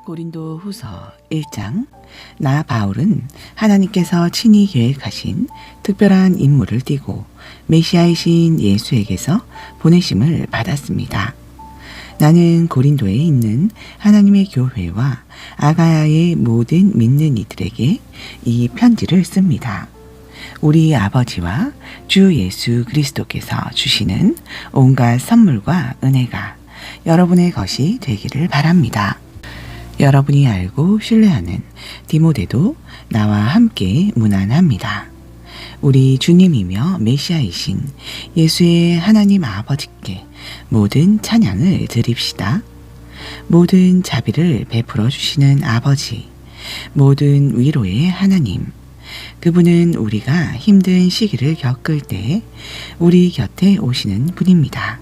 고린도 후서 1장. 나 바울은 하나님께서 친히 계획하신 특별한 임무를 띠고 메시아이신 예수에게서 보내심을 받았습니다. 나는 고린도에 있는 하나님의 교회와 아가야의 모든 믿는 이들에게 이 편지를 씁니다. 우리 아버지와 주 예수 그리스도께서 주시는 온갖 선물과 은혜가 여러분의 것이 되기를 바랍니다. 여러분이 알고 신뢰하는 디모데도 나와 함께 문안합니다. 우리 주님이며 메시아이신 예수의 하나님 아버지께 모든 찬양을 드립시다. 모든 자비를 베풀어 주시는 아버지, 모든 위로의 하나님, 그분은 우리가 힘든 시기를 겪을 때 우리 곁에 오시는 분입니다.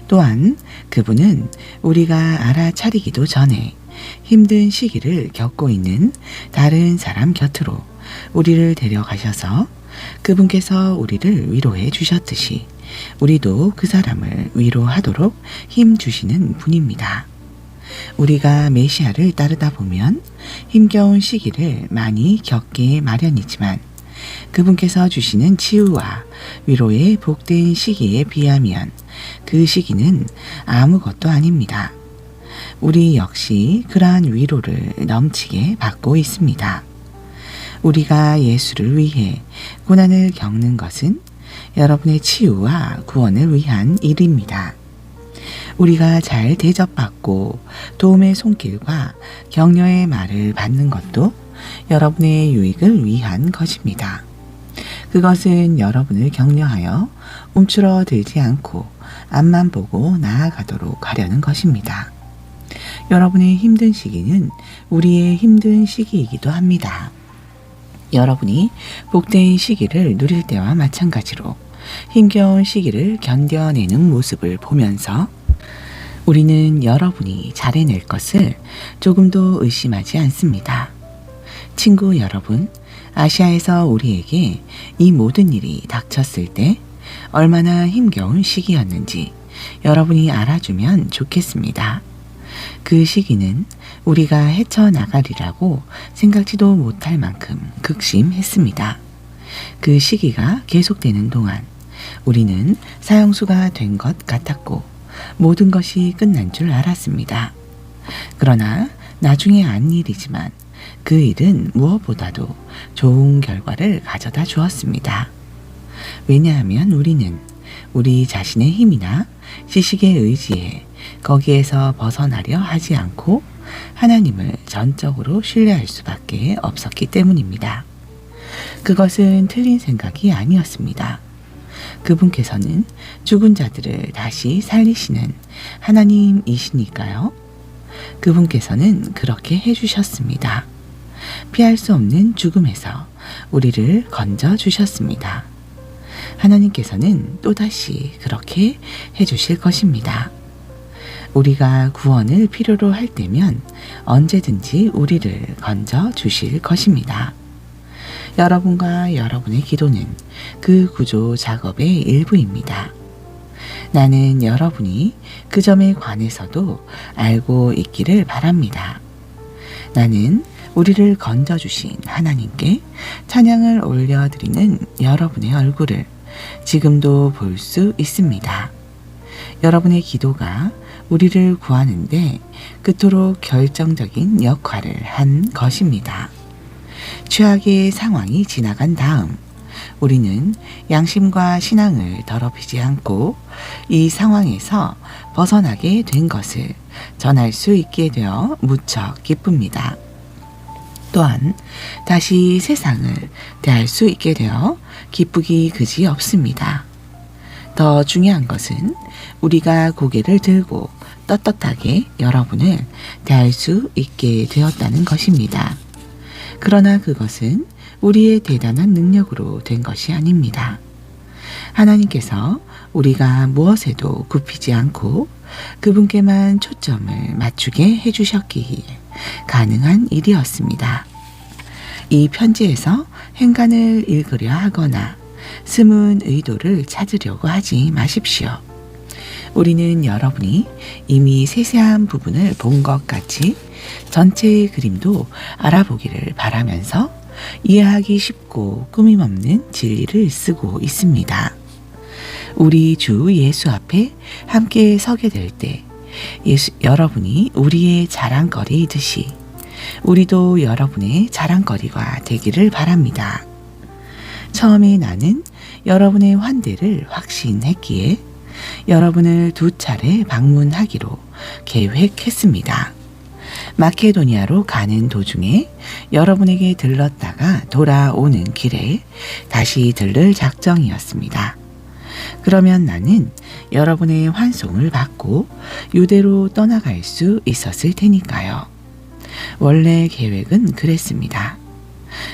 또한 그분은 우리가 알아차리기도 전에 힘든 시기를 겪고 있는 다른 사람 곁으로 우리를 데려가셔서 그분께서 우리를 위로해 주셨듯이 우리도 그 사람을 위로하도록 힘 주시는 분입니다. 우리가 메시아를 따르다 보면 힘겨운 시기를 많이 겪게 마련이지만 그분께서 주시는 치유와 위로의 복된 시기에 비하면 그 시기는 아무것도 아닙니다. 우리 역시 그러한 위로를 넘치게 받고 있습니다. 우리가 예수를 위해 고난을 겪는 것은 여러분의 치유와 구원을 위한 일입니다. 우리가 잘 대접받고 도움의 손길과 격려의 말을 받는 것도 여러분의 유익을 위한 것입니다. 그것은 여러분을 격려하여 움츠러들지 않고 앞만 보고 나아가도록 하려는 것입니다. 여러분의 힘든 시기는 우리의 힘든 시기이기도 합니다. 여러분이 복된 시기를 누릴 때와 마찬가지로 힘겨운 시기를 견뎌내는 모습을 보면서 우리는 여러분이 잘해낼 것을 조금도 의심하지 않습니다. 친구 여러분, 아시아에서 우리에게 이 모든 일이 닥쳤을 때 얼마나 힘겨운 시기였는지 여러분이 알아주면 좋겠습니다. 그 시기는 우리가 헤쳐나가리라고 생각지도 못할 만큼 극심했습니다. 그 시기가 계속되는 동안 우리는 사형수가 된 것 같았고 모든 것이 끝난 줄 알았습니다. 그러나 나중에 안 일이지만 그 일은 무엇보다도 좋은 결과를 가져다 주었습니다. 왜냐하면 우리는 우리 자신의 힘이나 지식의 의지에 거기에서 벗어나려 하지 않고 하나님을 전적으로 신뢰할 수밖에 없었기 때문입니다. 그것은 틀린 생각이 아니었습니다. 그분께서는 죽은 자들을 다시 살리시는 하나님이시니까요. 그분께서는 그렇게 해주셨습니다. 피할 수 없는 죽음에서 우리를 건져 주셨습니다. 하나님께서는 또다시 그렇게 해주실 것입니다. 우리가 구원을 필요로 할 때면 언제든지 우리를 건져 주실 것입니다. 여러분과 여러분의 기도는 그 구조 작업의 일부입니다. 나는 여러분이 그 점에 관해서도 알고 있기를 바랍니다. 나는 우리를 건져주신 하나님께 찬양을 올려드리는 여러분의 얼굴을 지금도 볼 수 있습니다. 여러분의 기도가 우리를 구하는데 그토록 결정적인 역할을 한 것입니다. 최악의 상황이 지나간 다음 우리는 양심과 신앙을 더럽히지 않고 이 상황에서 벗어나게 된 것을 전할 수 있게 되어 무척 기쁩니다. 또한 다시 세상을 대할 수 있게 되어 기쁘기 그지 없습니다. 더 중요한 것은 우리가 고개를 들고 떳떳하게 여러분을 대할 수 있게 되었다는 것입니다. 그러나 그것은 우리의 대단한 능력으로 된 것이 아닙니다. 하나님께서 우리가 무엇에도 굽히지 않고 그분께만 초점을 맞추게 해주셨기에 가능한 일이었습니다. 이 편지에서 행간을 읽으려 하거나 숨은 의도를 찾으려고 하지 마십시오. 우리는 여러분이 이미 세세한 부분을 본 것 같이 전체의 그림도 알아보기를 바라면서 이해하기 쉽고 꾸밈없는 진리를 쓰고 있습니다. 우리 주 예수 앞에 함께 서게 될 때 여러분이 우리의 자랑거리이듯이 우리도 여러분의 자랑거리가 되기를 바랍니다. 처음에 나는 여러분의 환대를 확신했기에 여러분을 2차례 방문하기로 계획했습니다. 마케도니아로 가는 도중에 여러분에게 들렀다가 돌아오는 길에 다시 들를 작정이었습니다. 그러면 나는 여러분의 환송을 받고 유대로 떠나갈 수 있었을 테니까요. 원래 계획은 그랬습니다.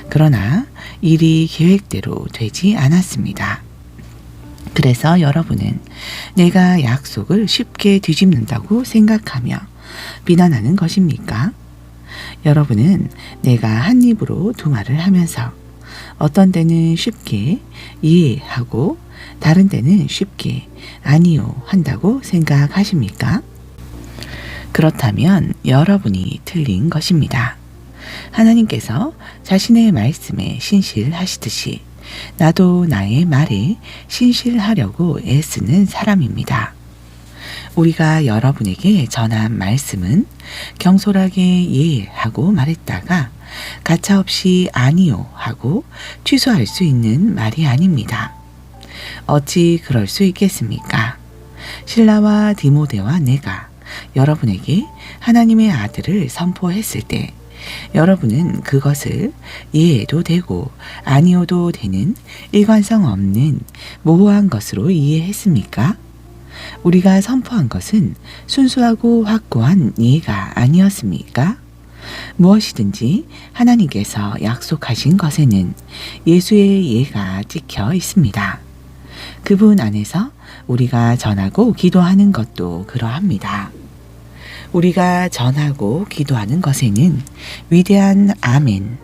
그러나 일이 계획대로 되지 않았습니다. 그래서 여러분은 내가 약속을 쉽게 뒤집는다고 생각하며 비난하는 것입니까? 여러분은 내가 한 입으로 2말을 하면서 어떤 때는 쉽게 이해하고 다른 때는 쉽게 아니요 한다고 생각하십니까? 그렇다면 여러분이 틀린 것입니다. 하나님께서 자신의 말씀에 신실하시듯이 나도 나의 말에 신실하려고 애쓰는 사람입니다. 우리가 여러분에게 전한 말씀은 경솔하게 이해하고 말했다가 가차없이 아니요 하고 취소할 수 있는 말이 아닙니다. 어찌 그럴 수 있겠습니까? 실라와 디모데와 내가 여러분에게 하나님의 아들을 선포했을 때 여러분은 그것을 이해해도 되고 아니어도 되는 일관성 없는 모호한 것으로 이해했습니까? 우리가 선포한 것은 순수하고 확고한 이해가 아니었습니까? 무엇이든지 하나님께서 약속하신 것에는 예수의 이해가 찍혀 있습니다. 그분 안에서 우리가 전하고 기도하는 것도 그러합니다. 우리가 전하고 기도하는 것에는 위대한 아멘,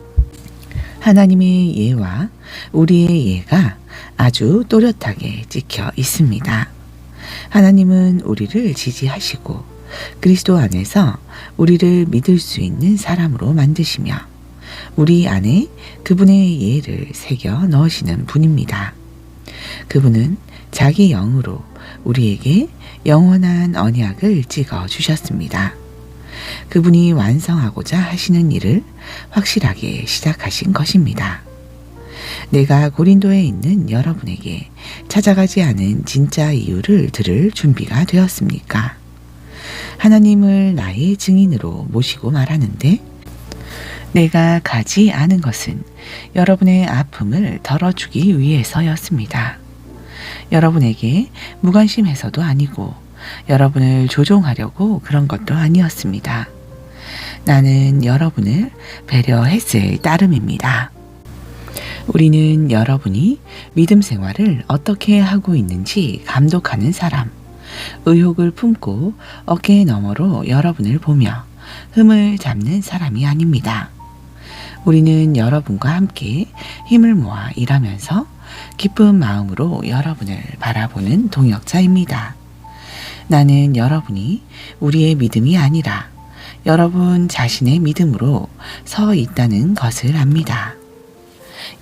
하나님의 예와 우리의 예가 아주 또렷하게 찍혀 있습니다. 하나님은 우리를 지지하시고 그리스도 안에서 우리를 믿을 수 있는 사람으로 만드시며 우리 안에 그분의 예를 새겨 넣으시는 분입니다. 그분은 자기 영으로 우리에게 영원한 언약을 찍어 주셨습니다. 그분이 완성하고자 하시는 일을 확실하게 시작하신 것입니다. 내가 고린도에 있는 여러분에게 찾아가지 않은 진짜 이유를 들을 준비가 되었습니까? 하나님을 나의 증인으로 모시고 말하는데 내가 가지 않은 것은 여러분의 아픔을 덜어주기 위해서였습니다. 여러분에게 무관심해서도 아니고 여러분을 조종하려고 그런 것도 아니었습니다. 나는 여러분을 배려했을 따름입니다. 우리는 여러분이 믿음 생활을 어떻게 하고 있는지 감독하는 사람, 의욕을 품고 어깨 너머로 여러분을 보며 흠을 잡는 사람이 아닙니다. 우리는 여러분과 함께 힘을 모아 일하면서 기쁜 마음으로 여러분을 바라보는 동역자입니다. 나는 여러분이 우리의 믿음이 아니라 여러분 자신의 믿음으로 서 있다는 것을 압니다.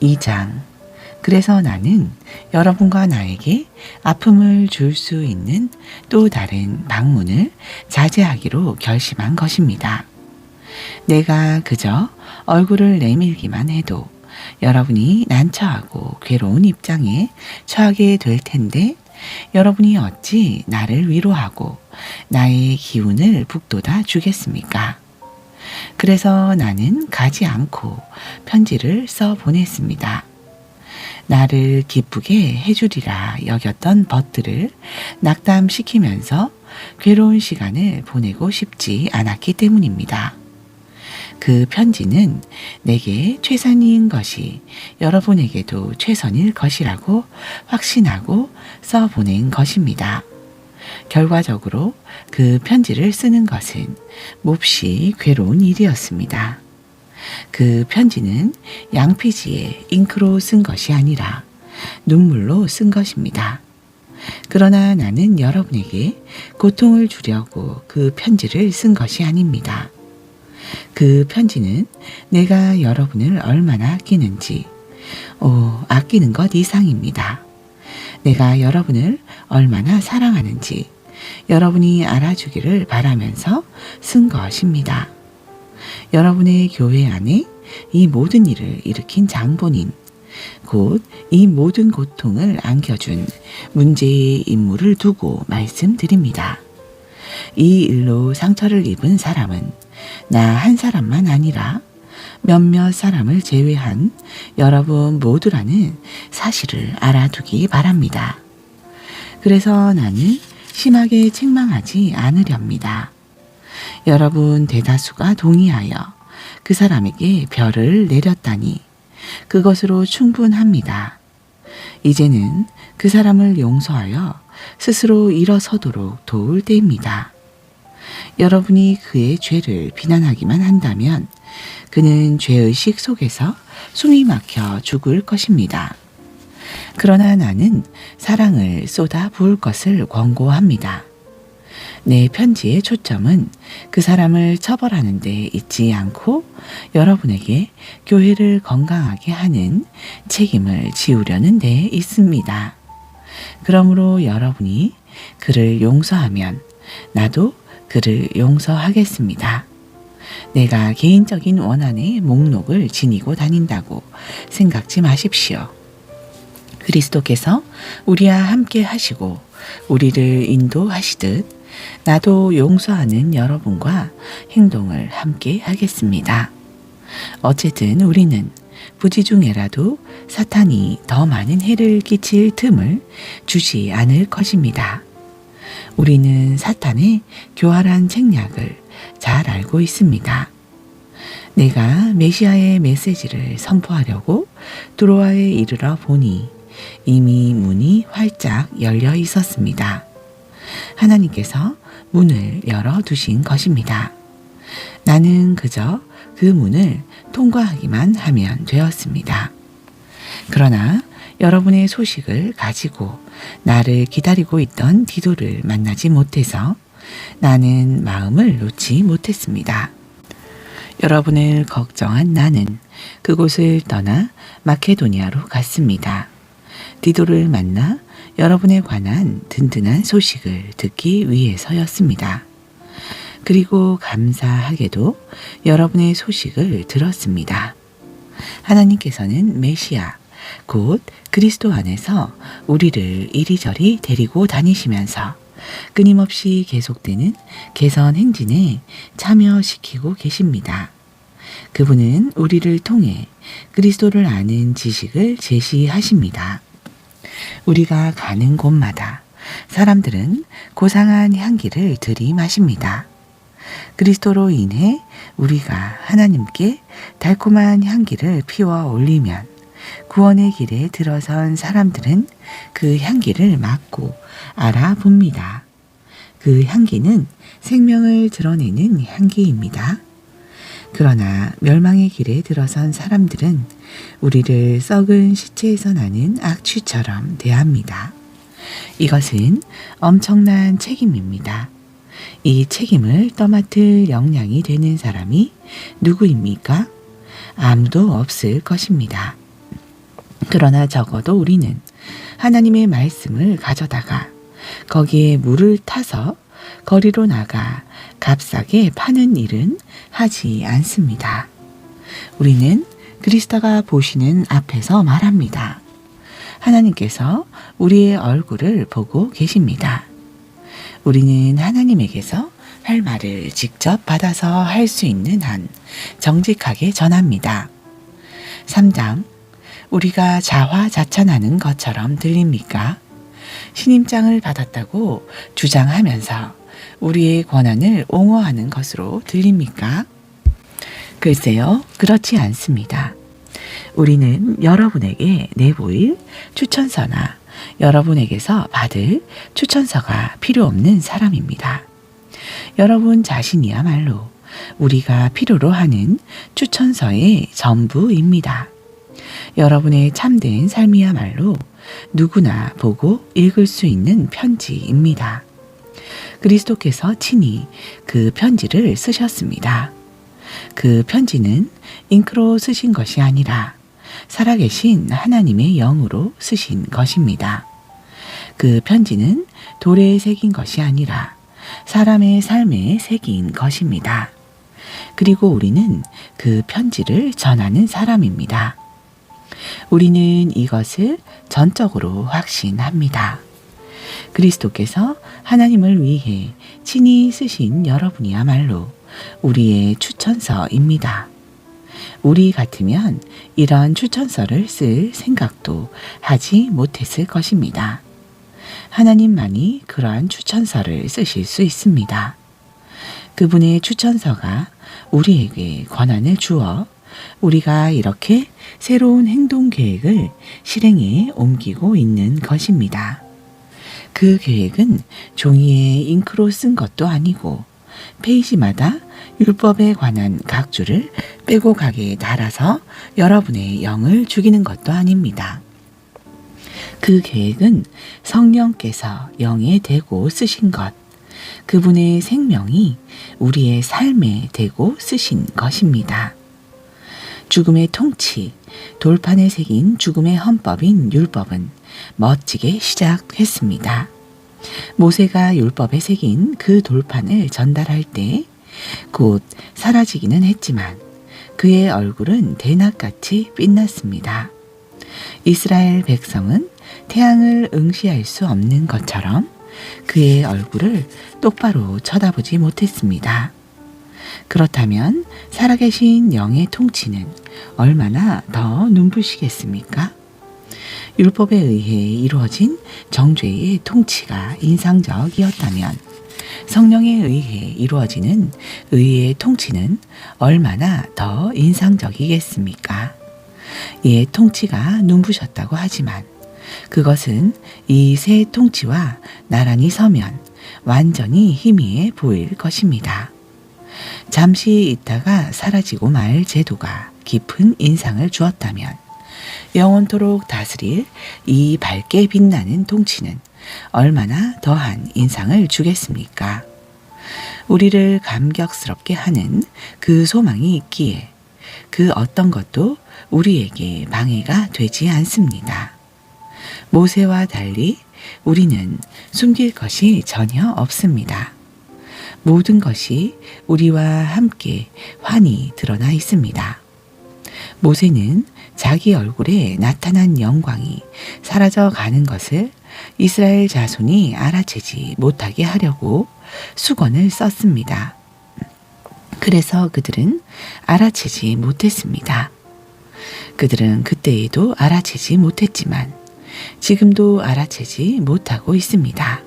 2장. 그래서 나는 여러분과 나에게 아픔을 줄 수 있는 또 다른 방문을 자제하기로 결심한 것입니다. 내가 그저 얼굴을 내밀기만 해도 여러분이 난처하고 괴로운 입장에 처하게 될 텐데 여러분이 어찌 나를 위로하고 나의 기운을 북돋아 주겠습니까? 그래서 나는 가지 않고 편지를 써 보냈습니다. 나를 기쁘게 해주리라 여겼던 벗들을 낙담시키면서 괴로운 시간을 보내고 싶지 않았기 때문입니다. 그 편지는 내게 최선인 것이 여러분에게도 최선일 것이라고 확신하고 써보낸 것입니다. 결과적으로 그 편지를 쓰는 것은 몹시 괴로운 일이었습니다. 그 편지는 양피지에 잉크로 쓴 것이 아니라 눈물로 쓴 것입니다. 그러나 나는 여러분에게 고통을 주려고 그 편지를 쓴 것이 아닙니다. 그 편지는 내가 여러분을 얼마나 아끼는지, 아끼는 것 이상입니다. 내가 여러분을 얼마나 사랑하는지 여러분이 알아주기를 바라면서 쓴 것입니다. 여러분의 교회 안에 이 모든 일을 일으킨 장본인, 곧 이 모든 고통을 안겨준 문제의 인물을 두고 말씀드립니다. 이 일로 상처를 입은 사람은 나 한 사람만 아니라 몇몇 사람을 제외한 여러분 모두라는 사실을 알아두기 바랍니다. 그래서 나는 심하게 책망하지 않으렵니다. 여러분 대다수가 동의하여 그 사람에게 벌을 내렸다니 그것으로 충분합니다. 이제는 그 사람을 용서하여 스스로 일어서도록 도울 때입니다. 여러분이 그의 죄를 비난하기만 한다면 그는 죄의식 속에서 숨이 막혀 죽을 것입니다. 그러나 나는 사랑을 쏟아 부을 것을 권고합니다. 내 편지의 초점은 그 사람을 처벌하는 데 있지 않고 여러분에게 교회를 건강하게 하는 책임을 지우려는 데 있습니다. 그러므로 여러분이 그를 용서하면 나도 그를 용서하겠습니다. 내가 개인적인 원한의 목록을 지니고 다닌다고 생각지 마십시오. 그리스도께서 우리와 함께 하시고 우리를 인도하시듯 나도 용서하는 여러분과 행동을 함께 하겠습니다. 어쨌든 우리는 부지중에라도 사탄이 더 많은 해를 끼칠 틈을 주지 않을 것입니다. 우리는 사탄의 교활한 책략을 잘 알고 있습니다. 내가 메시아의 메시지를 선포하려고 드로아에 이르러 보니 이미 문이 활짝 열려 있었습니다. 하나님께서 문을 열어두신 것입니다. 나는 그저 그 문을 통과하기만 하면 되었습니다. 그러나 여러분의 소식을 가지고 나를 기다리고 있던 디도를 만나지 못해서 나는 마음을 놓지 못했습니다. 여러분을 걱정한 나는 그곳을 떠나 마케도니아로 갔습니다. 디도를 만나 여러분에 관한 든든한 소식을 듣기 위해서였습니다. 그리고 감사하게도 여러분의 소식을 들었습니다. 하나님께서는 메시아, 곧 그리스도 안에서 우리를 이리저리 데리고 다니시면서 끊임없이 계속되는 개선 행진에 참여시키고 계십니다. 그분은 우리를 통해 그리스도를 아는 지식을 제시하십니다. 우리가 가는 곳마다 사람들은 고상한 향기를 들이마십니다. 그리스도로 인해 우리가 하나님께 달콤한 향기를 피워 올리면 구원의 길에 들어선 사람들은 그 향기를 맡고 알아봅니다. 그 향기는 생명을 드러내는 향기입니다. 그러나 멸망의 길에 들어선 사람들은 우리를 썩은 시체에서 나는 악취처럼 대합니다. 이것은 엄청난 책임입니다. 이 책임을 떠맡을 역량이 되는 사람이 누구입니까? 아무도 없을 것입니다. 그러나 적어도 우리는 하나님의 말씀을 가져다가 거기에 물을 타서 거리로 나가 값싸게 파는 일은 하지 않습니다. 우리는 그리스도가 보시는 앞에서 말합니다. 하나님께서 우리의 얼굴을 보고 계십니다. 우리는 하나님에게서 할 말을 직접 받아서 할 수 있는 한 정직하게 전합니다. 3장, 우리가 자화자찬하는 것처럼 들립니까? 신임장을 받았다고 주장하면서 우리의 권한을 옹호하는 것으로 들립니까? 글쎄요, 그렇지 않습니다. 우리는 여러분에게 내보일 추천서나 여러분에게서 받을 추천서가 필요 없는 사람입니다. 여러분 자신이야말로 우리가 필요로 하는 추천서의 전부입니다. 여러분의 참된 삶이야말로 누구나 보고 읽을 수 있는 편지입니다. 그리스도께서 친히 그 편지를 쓰셨습니다. 그 편지는 잉크로 쓰신 것이 아니라 살아계신 하나님의 영으로 쓰신 것입니다. 그 편지는 돌에 새긴 것이 아니라 사람의 삶에 새긴 것입니다. 그리고 우리는 그 편지를 전하는 사람입니다. 우리는 이것을 전적으로 확신합니다. 그리스도께서 하나님을 위해 친히 쓰신 여러분이야말로 우리의 추천서입니다. 우리 같으면 이런 추천서를 쓸 생각도 하지 못했을 것입니다. 하나님만이 그러한 추천서를 쓰실 수 있습니다. 그분의 추천서가 우리에게 권한을 주어 우리가 이렇게 새로운 행동 계획을 실행에 옮기고 있는 것입니다. 그 계획은 종이에 잉크로 쓴 것도 아니고 페이지마다 율법에 관한 각 줄을 빼고 가게 달아서 여러분의 영을 죽이는 것도 아닙니다. 그 계획은 성령께서 영에 대고 쓰신 것, 그분의 생명이 우리의 삶에 대고 쓰신 것입니다. 죽음의 통치, 돌판에 새긴 죽음의 헌법인 율법은 멋지게 시작했습니다. 모세가 율법에 새긴 그 돌판을 전달할 때 곧 사라지기는 했지만 그의 얼굴은 대낮같이 빛났습니다. 이스라엘 백성은 태양을 응시할 수 없는 것처럼 그의 얼굴을 똑바로 쳐다보지 못했습니다. 그렇다면 살아계신 영의 통치는 얼마나 더 눈부시겠습니까? 율법에 의해 이루어진 정죄의 통치가 인상적이었다면 성령에 의해 이루어지는 의의 통치는 얼마나 더 인상적이겠습니까? 이의 통치가 눈부셨다고 하지만 그것은 이 새 통치와 나란히 서면 완전히 희미해 보일 것입니다. 잠시 있다가 사라지고 말 제도가 깊은 인상을 주었다면 영원토록 다스릴 이 밝게 빛나는 통치는 얼마나 더한 인상을 주겠습니까? 우리를 감격스럽게 하는 그 소망이 있기에 그 어떤 것도 우리에게 방해가 되지 않습니다. 모세와 달리 우리는 숨길 것이 전혀 없습니다. 모든 것이 우리와 함께 환히 드러나 있습니다. 모세는 자기 얼굴에 나타난 영광이 사라져 가는 것을 이스라엘 자손이 알아채지 못하게 하려고 수건을 썼습니다. 그래서 그들은 알아채지 못했습니다. 그들은 그때에도 알아채지 못했지만 지금도 알아채지 못하고 있습니다.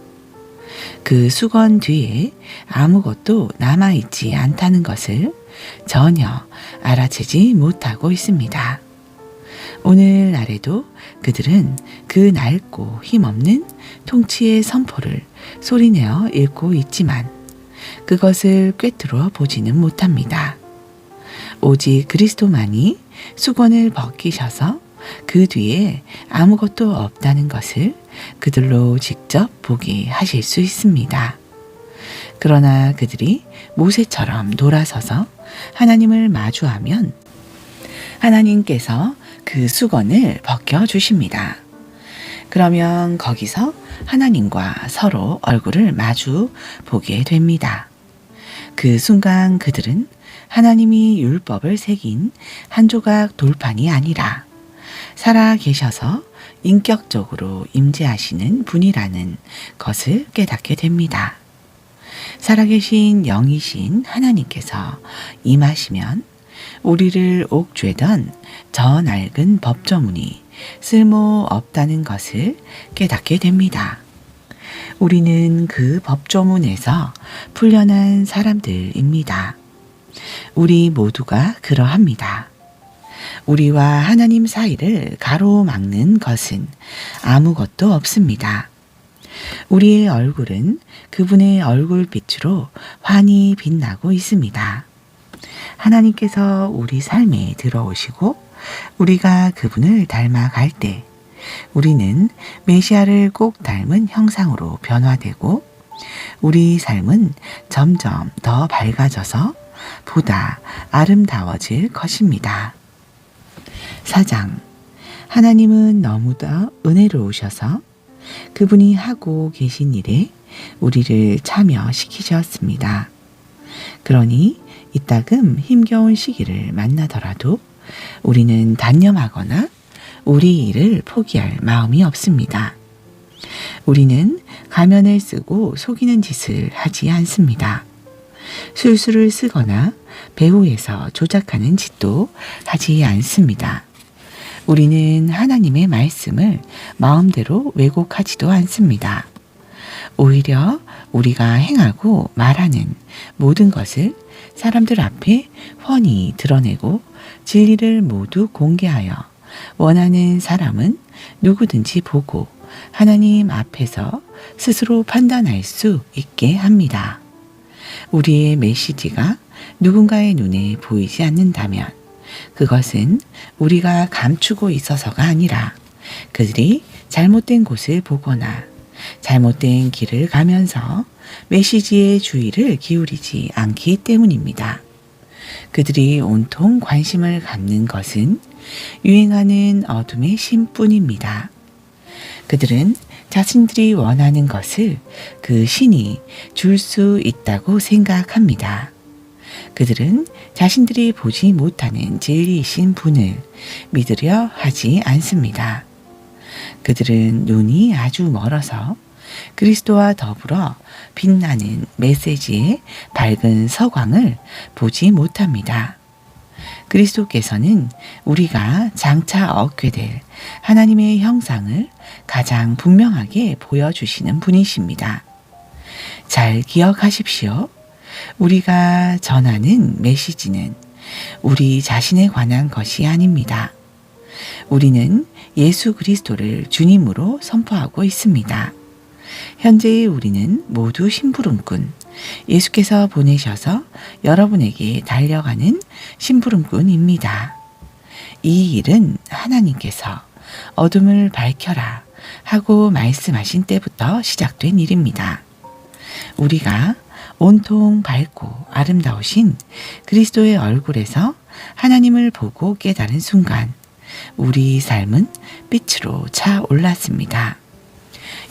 그 수건 뒤에 아무것도 남아있지 않다는 것을 전혀 알아채지 못하고 있습니다. 오늘날에도 그들은 그 낡고 힘없는 통치의 선포를 소리내어 읽고 있지만 그것을 꿰뚫어 보지는 못합니다. 오직 그리스도만이 수건을 벗기셔서 그 뒤에 아무것도 없다는 것을 그들로 직접 보게 하실 수 있습니다. 그러나 그들이 모세처럼 돌아서서 하나님을 마주하면 하나님께서 그 수건을 벗겨주십니다. 그러면 거기서 하나님과 서로 얼굴을 마주 보게 됩니다. 그 순간 그들은 하나님이 율법을 새긴 한 조각 돌판이 아니라 살아 계셔서 인격적으로 임재하시는 분이라는 것을 깨닫게 됩니다. 살아계신 영이신 하나님께서 임하시면 우리를 옥죄던 저 낡은 법조문이 쓸모없다는 것을 깨닫게 됩니다. 우리는 그 법조문에서 풀려난 사람들입니다. 우리 모두가 그러합니다. 우리와 하나님 사이를 가로막는 것은 아무것도 없습니다. 우리의 얼굴은 그분의 얼굴빛으로 환히 빛나고 있습니다. 하나님께서 우리 삶에 들어오시고 우리가 그분을 닮아갈 때 우리는 메시아를 꼭 닮은 형상으로 변화되고 우리 삶은 점점 더 밝아져서 보다 아름다워질 것입니다. 4장. 하나님은 너무도 은혜로우셔서 그분이 하고 계신 일에 우리를 참여시키셨습니다. 그러니 이따금 힘겨운 시기를 만나더라도 우리는 단념하거나 우리 일을 포기할 마음이 없습니다. 우리는 가면을 쓰고 속이는 짓을 하지 않습니다. 술수를 쓰거나 배후에서 조작하는 짓도 하지 않습니다. 우리는 하나님의 말씀을 마음대로 왜곡하지도 않습니다. 오히려 우리가 행하고 말하는 모든 것을 사람들 앞에 훤히 드러내고 진리를 모두 공개하여 원하는 사람은 누구든지 보고 하나님 앞에서 스스로 판단할 수 있게 합니다. 우리의 메시지가 누군가의 눈에 보이지 않는다면 그것은 우리가 감추고 있어서가 아니라 그들이 잘못된 곳을 보거나 잘못된 길을 가면서 메시지의 주의를 기울이지 않기 때문입니다. 그들이 온통 관심을 갖는 것은 유행하는 어둠의 신뿐입니다. 그들은 자신들이 원하는 것을 그 신이 줄 수 있다고 생각합니다. 그들은 자신들이 보지 못하는 진리이신 분을 믿으려 하지 않습니다. 그들은 눈이 아주 멀어서 그리스도와 더불어 빛나는 메시지의 밝은 서광을 보지 못합니다. 그리스도께서는 우리가 장차 얻게 될 하나님의 형상을 가장 분명하게 보여주시는 분이십니다. 잘 기억하십시오. 우리가 전하는 메시지는 우리 자신에 관한 것이 아닙니다. 우리는 예수 그리스도를 주님으로 선포하고 있습니다. 현재의 우리는 모두 심부름꾼, 예수께서 보내셔서 여러분에게 달려가는 심부름꾼입니다. 이 일은 하나님께서 어둠을 밝혀라 하고 말씀하신 때부터 시작된 일입니다. 우리가 온통 밝고 아름다우신 그리스도의 얼굴에서 하나님을 보고 깨달은 순간 우리 삶은 빛으로 차올랐습니다.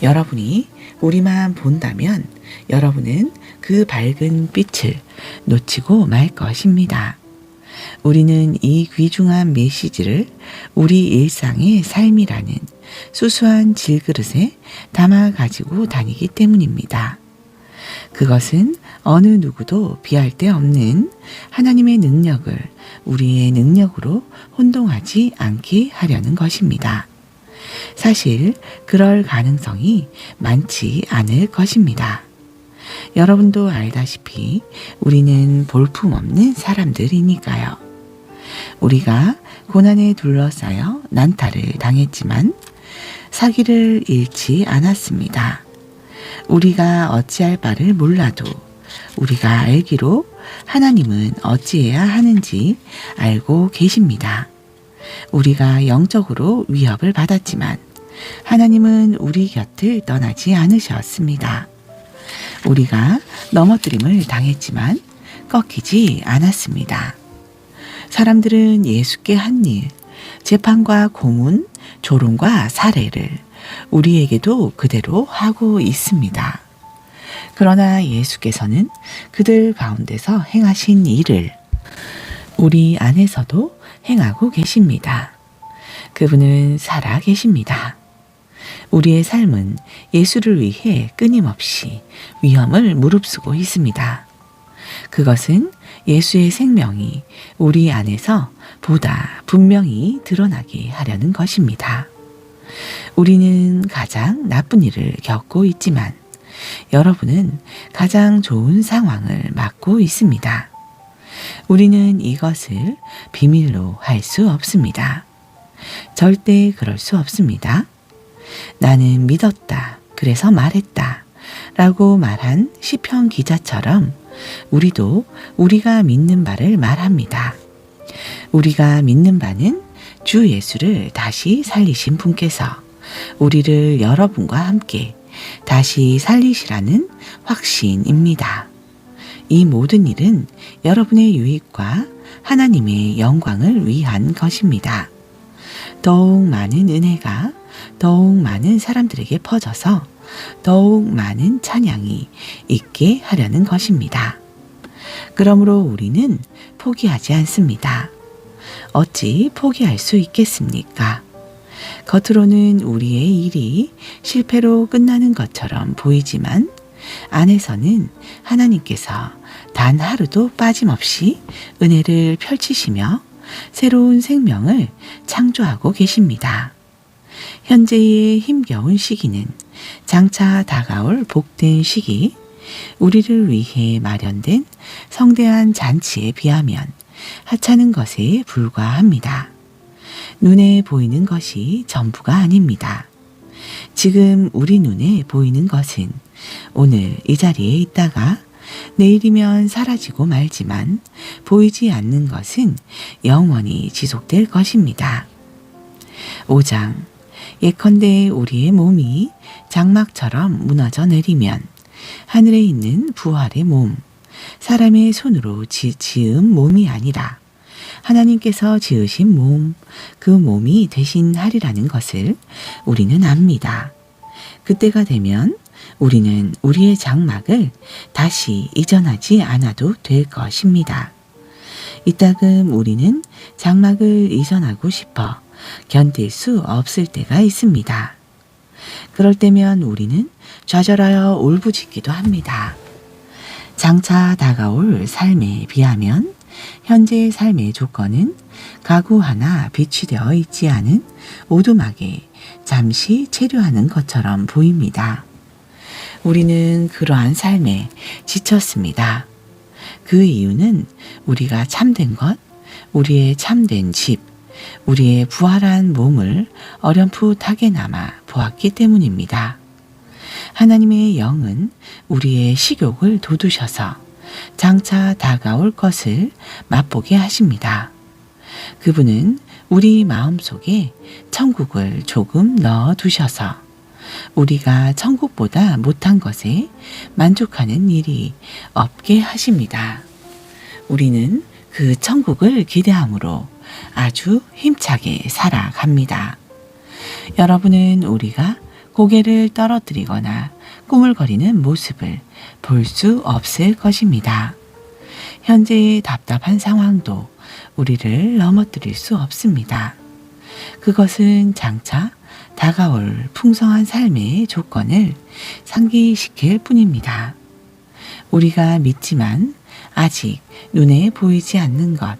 여러분이 우리만 본다면 여러분은 그 밝은 빛을 놓치고 말 것입니다. 우리는 이 귀중한 메시지를 우리 일상의 삶이라는 수수한 질그릇에 담아 가지고 다니기 때문입니다. 그것은 어느 누구도 비할 데 없는 하나님의 능력을 우리의 능력으로 혼동하지 않게 하려는 것입니다. 사실 그럴 가능성이 많지 않을 것입니다. 여러분도 알다시피 우리는 볼품없는 사람들이니까요. 우리가 고난에 둘러싸여 난타를 당했지만 사기를 잃지 않았습니다. 우리가 어찌할 바를 몰라도 우리가 알기로 하나님은 어찌해야 하는지 알고 계십니다. 우리가 영적으로 위협을 받았지만 하나님은 우리 곁을 떠나지 않으셨습니다. 우리가 넘어뜨림을 당했지만 꺾이지 않았습니다. 사람들은 예수께 한 일, 재판과 고문, 조롱과 살해를 우리에게도 그대로 하고 있습니다. 그러나 예수께서는 그들 가운데서 행하신 일을 우리 안에서도 행하고 계십니다. 그분은 살아 계십니다. 우리의 삶은 예수를 위해 끊임없이 위험을 무릅쓰고 있습니다. 그것은 예수의 생명이 우리 안에서 보다 분명히 드러나게 하려는 것입니다. 우리는 가장 나쁜 일을 겪고 있지만 여러분은 가장 좋은 상황을 맞고 있습니다. 우리는 이것을 비밀로 할 수 없습니다. 절대 그럴 수 없습니다. 나는 믿었다. 그래서 말했다. 라고 말한 시편 기자처럼 우리도 우리가 믿는 바를 말합니다. 우리가 믿는 바는 주 예수를 다시 살리신 분께서 우리를 여러분과 함께 다시 살리시라는 확신입니다. 이 모든 일은 여러분의 유익과 하나님의 영광을 위한 것입니다. 더욱 많은 은혜가 더욱 많은 사람들에게 퍼져서 더욱 많은 찬양이 있게 하려는 것입니다. 그러므로 우리는 포기하지 않습니다. 어찌 포기할 수 있겠습니까? 겉으로는 우리의 일이 실패로 끝나는 것처럼 보이지만 안에서는 하나님께서 단 하루도 빠짐없이 은혜를 펼치시며 새로운 생명을 창조하고 계십니다. 현재의 힘겨운 시기는 장차 다가올 복된 시기, 우리를 위해 마련된 성대한 잔치에 비하면 하찮은 것에 불과합니다. 눈에 보이는 것이 전부가 아닙니다. 지금 우리 눈에 보이는 것은 오늘 이 자리에 있다가 내일이면 사라지고 말지만 보이지 않는 것은 영원히 지속될 것입니다. 5장 예컨대 우리의 몸이 장막처럼 무너져 내리면 하늘에 있는 부활의 몸, 사람의 손으로 지은 몸이 아니라 하나님께서 지으신 몸, 그 몸이 대신하리라는 것을 우리는 압니다. 그때가 되면 우리는 우리의 장막을 다시 이전하지 않아도 될 것입니다. 이따금 우리는 장막을 이전하고 싶어 견딜 수 없을 때가 있습니다. 그럴 때면 우리는 좌절하여 울부짖기도 합니다. 장차 다가올 삶에 비하면 현재의 삶의 조건은 가구 하나 비치되어 있지 않은 오두막에 잠시 체류하는 것처럼 보입니다. 우리는 그러한 삶에 지쳤습니다. 그 이유는 우리가 참된 것, 우리의 참된 집, 우리의 부활한 몸을 어렴풋하게나마 보았기 때문입니다. 하나님의 영은 우리의 식욕을 돋우셔서 장차 다가올 것을 맛보게 하십니다. 그분은 우리 마음속에 천국을 조금 넣어 두셔서 우리가 천국보다 못한 것에 만족하는 일이 없게 하십니다. 우리는 그 천국을 기대함으로 아주 힘차게 살아갑니다. 여러분은 우리가 고개를 떨어뜨리거나 꾸물거리는 모습을 볼 수 없을 것입니다. 현재의 답답한 상황도 우리를 넘어뜨릴 수 없습니다. 그것은 장차 다가올 풍성한 삶의 조건을 상기시킬 뿐입니다. 우리가 믿지만 아직 눈에 보이지 않는 것,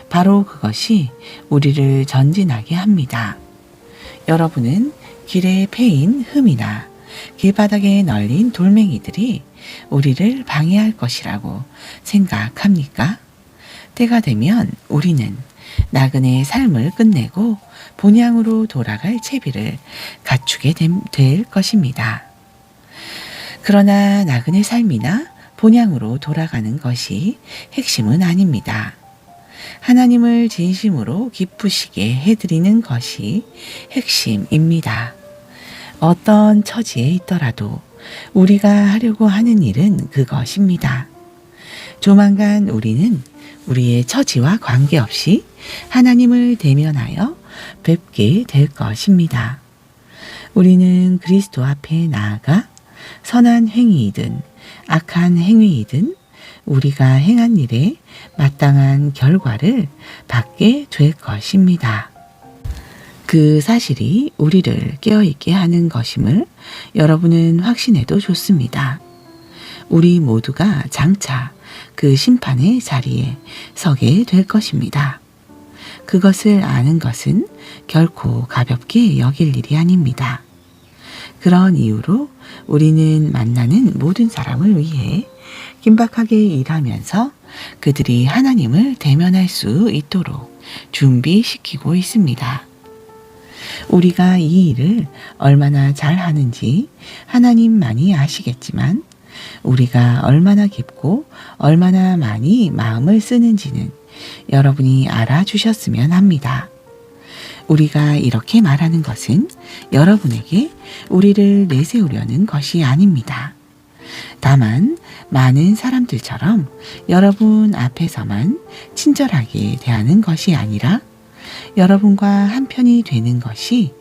바로 그것이 우리를 전진하게 합니다. 여러분은 길에 패인 흠이나 길바닥에 널린 돌멩이들이 우리를 방해할 것이라고 생각합니까? 때가 되면 우리는 나그네의 삶을 끝내고 본향으로 돌아갈 채비를 갖추게 될 것입니다. 그러나 나그네 삶이나 본향으로 돌아가는 것이 핵심은 아닙니다. 하나님을 진심으로 기쁘시게 해드리는 것이 핵심입니다. 어떤 처지에 있더라도 우리가 하려고 하는 일은 그것입니다. 조만간 우리는 우리의 처지와 관계없이 하나님을 대면하여 뵙게 될 것입니다. 우리는 그리스도 앞에 나아가 선한 행위이든 악한 행위이든 우리가 행한 일에 마땅한 결과를 받게 될 것입니다. 그 사실이 우리를 깨어있게 하는 것임을 여러분은 확신해도 좋습니다. 우리 모두가 장차 그 심판의 자리에 서게 될 것입니다. 그것을 아는 것은 결코 가볍게 여길 일이 아닙니다. 그런 이유로 우리는 만나는 모든 사람을 위해 긴박하게 일하면서 그들이 하나님을 대면할 수 있도록 준비시키고 있습니다. 우리가 이 일을 얼마나 잘하는지 하나님만이 아시겠지만 우리가 얼마나 깊고 얼마나 많이 마음을 쓰는지는 여러분이 알아주셨으면 합니다. 우리가 이렇게 말하는 것은 여러분에게 우리를 내세우려는 것이 아닙니다. 다만 많은 사람들처럼 여러분 앞에서만 친절하게 대하는 것이 아니라 여러분과 한편이 되는 것이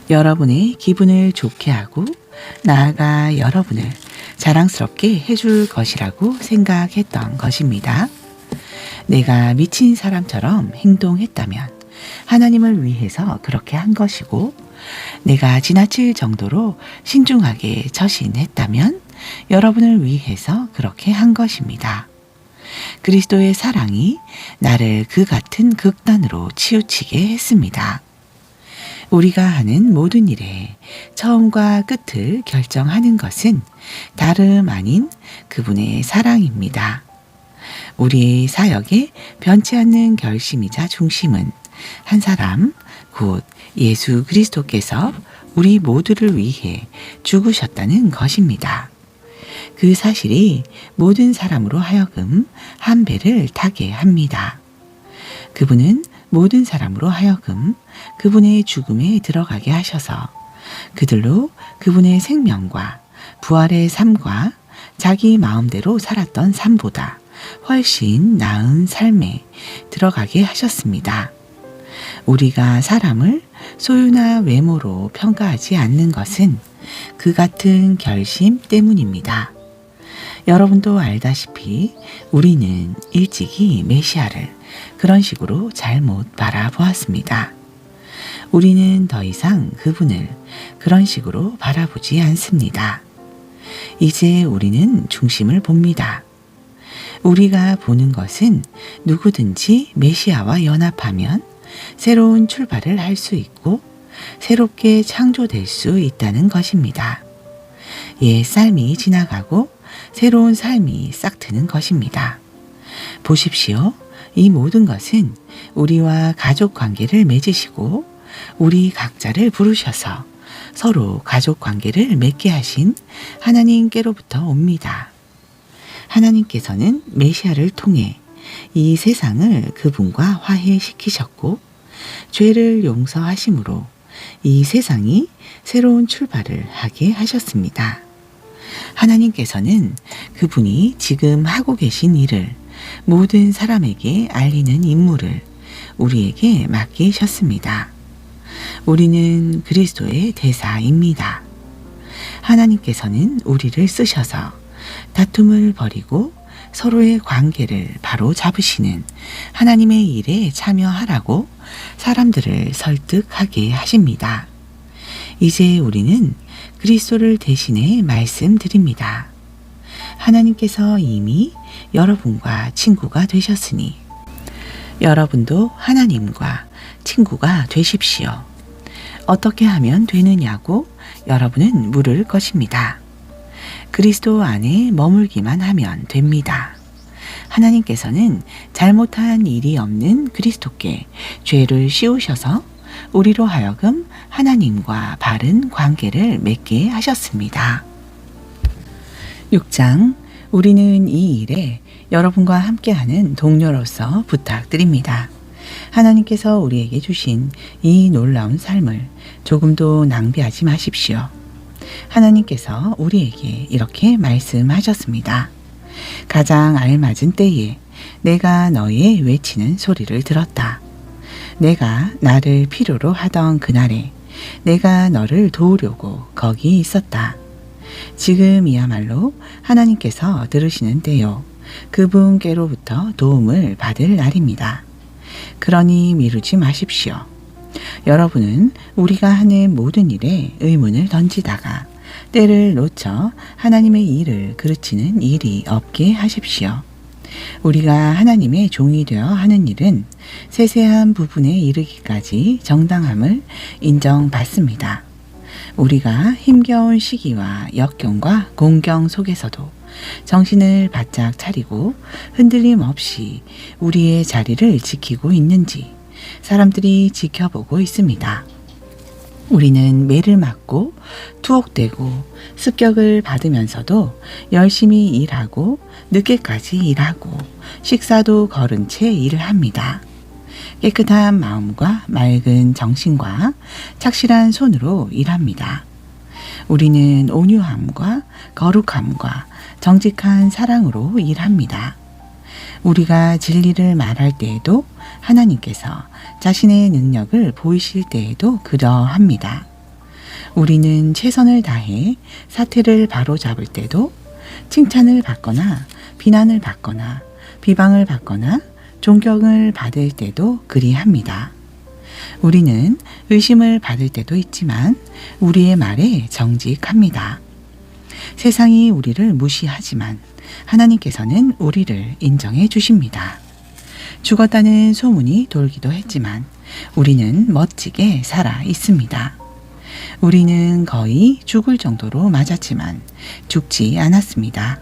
여러분의 기분을 좋게 하고 나아가 여러분을 자랑스럽게 해줄 것이라고 생각했던 것입니다. 내가 미친 사람처럼 행동했다면 하나님을 위해서 그렇게 한 것이고, 내가 지나칠 정도로 신중하게 처신했다면 여러분을 위해서 그렇게 한 것입니다. 그리스도의 사랑이 나를 그 같은 극단으로 치우치게 했습니다. 우리가 하는 모든 일에 처음과 끝을 결정하는 것은 다름 아닌 그분의 사랑입니다. 우리의 사역의 변치 않는 결심이자 중심은 한 사람, 곧 예수 그리스도께서 우리 모두를 위해 죽으셨다는 것입니다. 그 사실이 모든 사람으로 하여금 한 배를 타게 합니다. 그분은 모든 사람으로 하여금 그분의 죽음에 들어가게 하셔서 그들로 그분의 생명과 부활의 삶과 자기 마음대로 살았던 삶보다 훨씬 나은 삶에 들어가게 하셨습니다. 우리가 사람을 소유나 외모로 평가하지 않는 것은 그 같은 결심 때문입니다. 여러분도 알다시피 우리는 일찍이 메시아를 그런 식으로 잘못 바라보았습니다. 우리는 더 이상 그분을 그런 식으로 바라보지 않습니다. 이제 우리는 중심을 봅니다. 우리가 보는 것은 누구든지 메시아와 연합하면 새로운 출발을 할 수 있고 새롭게 창조될 수 있다는 것입니다. 옛 삶이 지나가고 새로운 삶이 싹트는 것입니다. 보십시오. 이 모든 것은 우리와 가족 관계를 맺으시고 우리 각자를 부르셔서 서로 가족 관계를 맺게 하신 하나님께로부터 옵니다. 하나님께서는 메시아를 통해 이 세상을 그분과 화해시키셨고 죄를 용서하심으로 이 세상이 새로운 출발을 하게 하셨습니다. 하나님께서는 그분이 지금 하고 계신 일을 모든 사람에게 알리는 임무를 우리에게 맡기셨습니다. 우리는 그리스도의 대사입니다. 하나님께서는 우리를 쓰셔서 다툼을 버리고 서로의 관계를 바로 잡으시는 하나님의 일에 참여하라고 사람들을 설득하게 하십니다. 이제 우리는 그리스도를 대신해 말씀드립니다. 하나님께서 이미 여러분과 친구가 되셨으니 여러분도 하나님과 친구가 되십시오. 어떻게 하면 되느냐고 여러분은 물을 것입니다. 그리스도 안에 머물기만 하면 됩니다. 하나님께서는 잘못한 일이 없는 그리스도께 죄를 씌우셔서 우리로 하여금 하나님과 바른 관계를 맺게 하셨습니다. 6장, 우리는 이 일에 여러분과 함께하는 동료로서 부탁드립니다. 하나님께서 우리에게 주신 이 놀라운 삶을 조금도 낭비하지 마십시오. 하나님께서 우리에게 이렇게 말씀하셨습니다. 가장 알맞은 때에 내가 너의 외치는 소리를 들었다. 내가 나를 필요로 하던 그날에 내가 너를 도우려고 거기 있었다. 지금이야말로 하나님께서 들으시는 때요. 그분께로부터 도움을 받을 날입니다. 그러니 미루지 마십시오. 여러분은 우리가 하는 모든 일에 의문을 던지다가 때를 놓쳐 하나님의 일을 그르치는 일이 없게 하십시오. 우리가 하나님의 종이 되어 하는 일은 세세한 부분에 이르기까지 정당함을 인정받습니다. 우리가 힘겨운 시기와 역경과 공경 속에서도 정신을 바짝 차리고 흔들림 없이 우리의 자리를 지키고 있는지 사람들이 지켜보고 있습니다. 우리는 매를 맞고 투옥되고 습격을 받으면서도 열심히 일하고 늦게까지 일하고 식사도 거른 채 일을 합니다. 깨끗한 마음과 맑은 정신과 착실한 손으로 일합니다. 우리는 온유함과 거룩함과 정직한 사랑으로 일합니다. 우리가 진리를 말할 때에도 하나님께서 자신의 능력을 보이실 때에도 그러합니다. 우리는 최선을 다해 사태를 바로잡을 때도 칭찬을 받거나 비난을 받거나 비방을 받거나 존경을 받을 때도 그리합니다. 우리는 의심을 받을 때도 있지만 우리의 말에 정직합니다. 세상이 우리를 무시하지만 하나님께서는 우리를 인정해 주십니다. 죽었다는 소문이 돌기도 했지만 우리는 멋지게 살아 있습니다. 우리는 거의 죽을 정도로 맞았지만 죽지 않았습니다.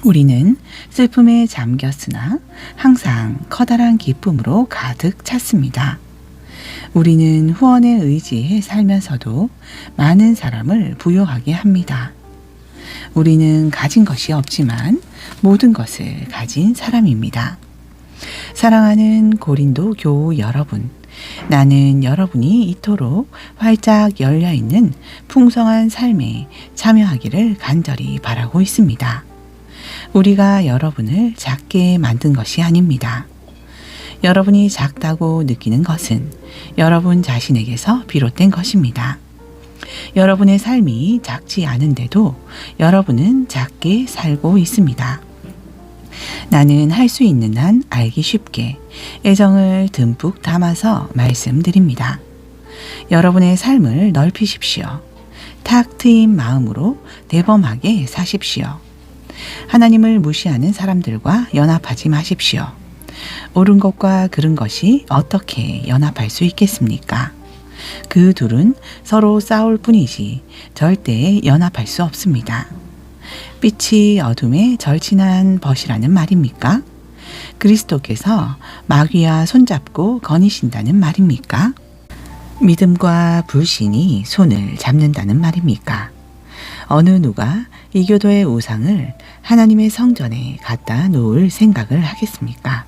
우리는 슬픔에 잠겼으나 항상 커다란 기쁨으로 가득 찼습니다. 우리는 후원에 의지해 살면서도 많은 사람을 부요하게 합니다. 우리는 가진 것이 없지만 모든 것을 가진 사람입니다. 사랑하는 고린도 교우 여러분, 나는 여러분이 이토록 활짝 열려있는 풍성한 삶에 참여하기를 간절히 바라고 있습니다. 우리가 여러분을 작게 만든 것이 아닙니다. 여러분이 작다고 느끼는 것은 여러분 자신에게서 비롯된 것입니다. 여러분의 삶이 작지 않은데도 여러분은 작게 살고 있습니다. 나는 할 수 있는 한 알기 쉽게 애정을 듬뿍 담아서 말씀드립니다. 여러분의 삶을 넓히십시오. 탁 트인 마음으로 대범하게 사십시오. 하나님을 무시하는 사람들과 연합하지 마십시오. 옳은 것과 그른 것이 어떻게 연합할 수 있겠습니까? 그 둘은 서로 싸울 뿐이지 절대 연합할 수 없습니다. 빛이 어둠에 절친한 벗이라는 말입니까? 그리스도께서 마귀와 손잡고 거니신다는 말입니까? 믿음과 불신이 손을 잡는다는 말입니까? 어느 누가 이 교도의 우상을 하나님의 성전에 갖다 놓을 생각을 하겠습니까?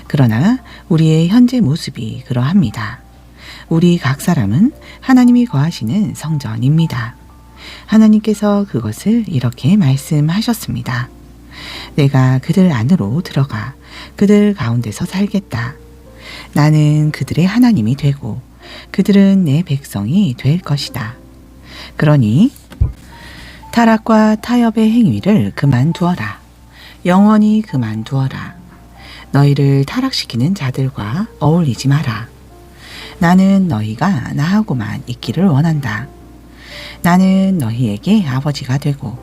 그러나 우리의 현재 모습이 그러합니다. 우리 각 사람은 하나님이 거하시는 성전입니다. 하나님께서 그것을 이렇게 말씀하셨습니다. 내가 그들 안으로 들어가 그들 가운데서 살겠다. 나는 그들의 하나님이 되고 그들은 내 백성이 될 것이다. 그러니 타락과 타협의 행위를 그만두어라. 영원히 그만두어라. 너희를 타락시키는 자들과 어울리지 마라. 나는 너희가 나하고만 있기를 원한다. 나는 너희에게 아버지가 되고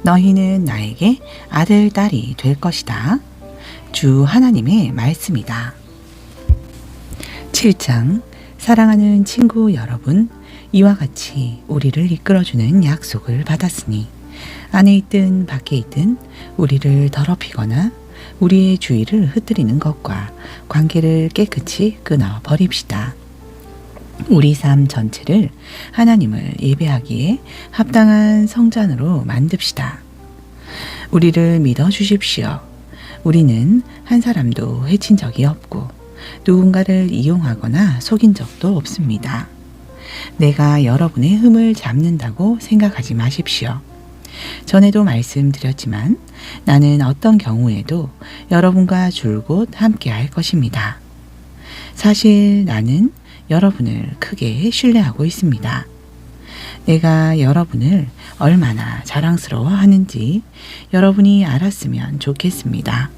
너희는 나에게 아들, 딸이 될 것이다. 주 하나님의 말씀이다. 7장. 사랑하는 친구 여러분, 이와 같이 우리를 이끌어주는 약속을 받았으니 안에 있든 밖에 있든 우리를 더럽히거나 우리의 주의를 흩뜨리는 것과 관계를 깨끗이 끊어 버립시다. 우리 삶 전체를 하나님을 예배하기에 합당한 성전으로 만듭시다. 우리를 믿어 주십시오. 우리는 한 사람도 해친 적이 없고 누군가를 이용하거나 속인 적도 없습니다. 내가 여러분의 흠을 잡는다고 생각하지 마십시오. 전에도 말씀드렸지만 나는 어떤 경우에도 여러분과 줄곧 함께 할 것입니다. 사실 나는 여러분을 크게 신뢰하고 있습니다. 내가 여러분을 얼마나 자랑스러워 하는지 여러분이 알았으면 좋겠습니다.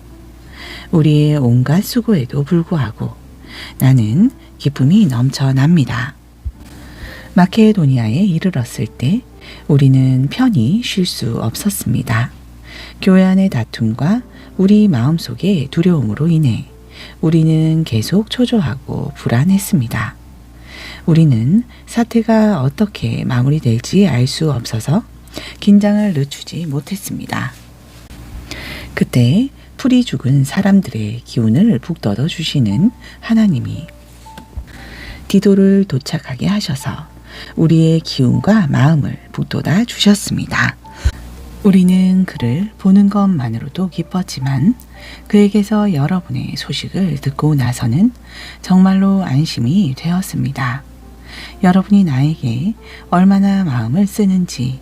우리의 온갖 수고에도 불구하고 나는 기쁨이 넘쳐납니다. 마케도니아에 이르렀을 때 우리는 편히 쉴 수 없었습니다. 교회 안의 다툼과 우리 마음속의 두려움으로 인해 우리는 계속 초조하고 불안했습니다. 우리는 사태가 어떻게 마무리될지 알 수 없어서 긴장을 늦추지 못했습니다. 그때 풀이 죽은 사람들의 기운을 북돋워 주시는 하나님이 디도를 도착하게 하셔서 우리의 기운과 마음을 북돋아 주셨습니다. 우리는 그를 보는 것만으로도 기뻤지만 그에게서 여러분의 소식을 듣고 나서는 정말로 안심이 되었습니다. 여러분이 나에게 얼마나 마음을 쓰는지,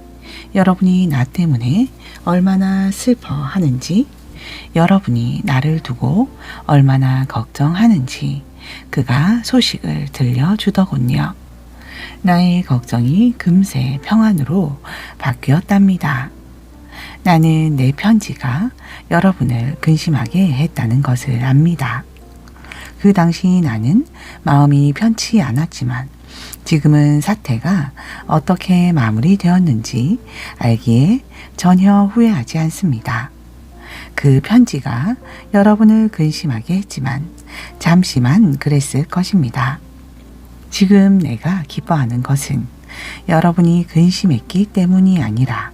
여러분이 나 때문에 얼마나 슬퍼하는지, 여러분이 나를 두고 얼마나 걱정하는지 그가 소식을 들려주더군요. 나의 걱정이 금세 평안으로 바뀌었답니다. 나는 내 편지가 여러분을 근심하게 했다는 것을 압니다. 그 당시 나는 마음이 편치 않았지만 지금은 사태가 어떻게 마무리되었는지 알기에 전혀 후회하지 않습니다. 그 편지가 여러분을 근심하게 했지만 잠시만 그랬을 것입니다. 지금 내가 기뻐하는 것은 여러분이 근심했기 때문이 아니라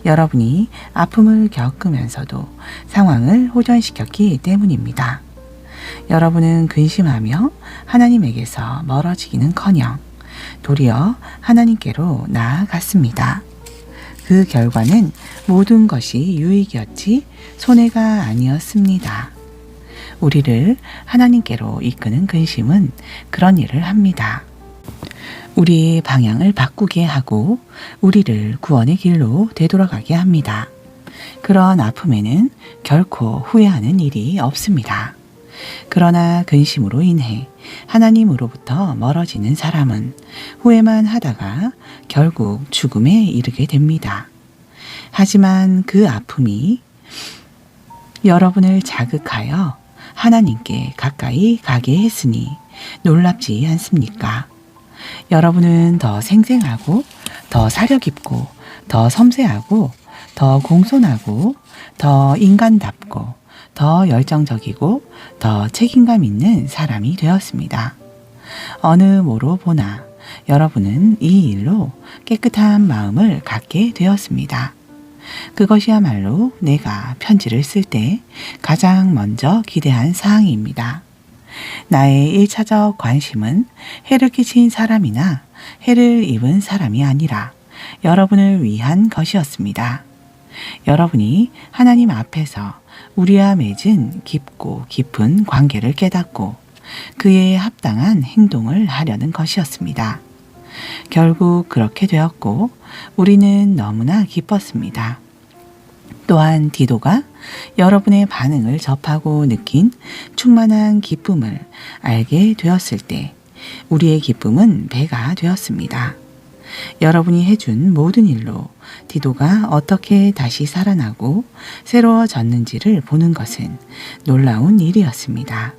여러분이 아픔을 겪으면서도 상황을 호전시켰기 때문입니다. 여러분은 근심하며 하나님에게서 멀어지기는커녕 도리어 하나님께로 나아갔습니다. 그 결과는 모든 것이 유익이었지 손해가 아니었습니다. 우리를 하나님께로 이끄는 근심은 그런 일을 합니다. 우리의 방향을 바꾸게 하고 우리를 구원의 길로 되돌아가게 합니다. 그런 아픔에는 결코 후회하는 일이 없습니다. 그러나 근심으로 인해 하나님으로부터 멀어지는 사람은 후회만 하다가 결국 죽음에 이르게 됩니다. 하지만 그 아픔이 여러분을 자극하여 하나님께 가까이 가게 했으니 놀랍지 않습니까? 여러분은 더 생생하고 더 사려 깊고 더 섬세하고 더 공손하고 더 인간답고 더 열정적이고 더 책임감 있는 사람이 되었습니다. 어느 모로 보나 여러분은 이 일로 깨끗한 마음을 갖게 되었습니다. 그것이야말로 내가 편지를 쓸 때 가장 먼저 기대한 사항입니다. 나의 1차적 관심은 해를 끼친 사람이나 해를 입은 사람이 아니라 여러분을 위한 것이었습니다. 여러분이 하나님 앞에서 우리와 맺은 깊고 깊은 관계를 깨닫고 그에 합당한 행동을 하려는 것이었습니다. 결국 그렇게 되었고 우리는 너무나 기뻤습니다. 또한 디도가 여러분의 반응을 접하고 느낀 충만한 기쁨을 알게 되었을 때 우리의 기쁨은 배가 되었습니다. 여러분이 해준 모든 일로 디도가 어떻게 다시 살아나고 새로워졌는지를 보는 것은 놀라운 일이었습니다.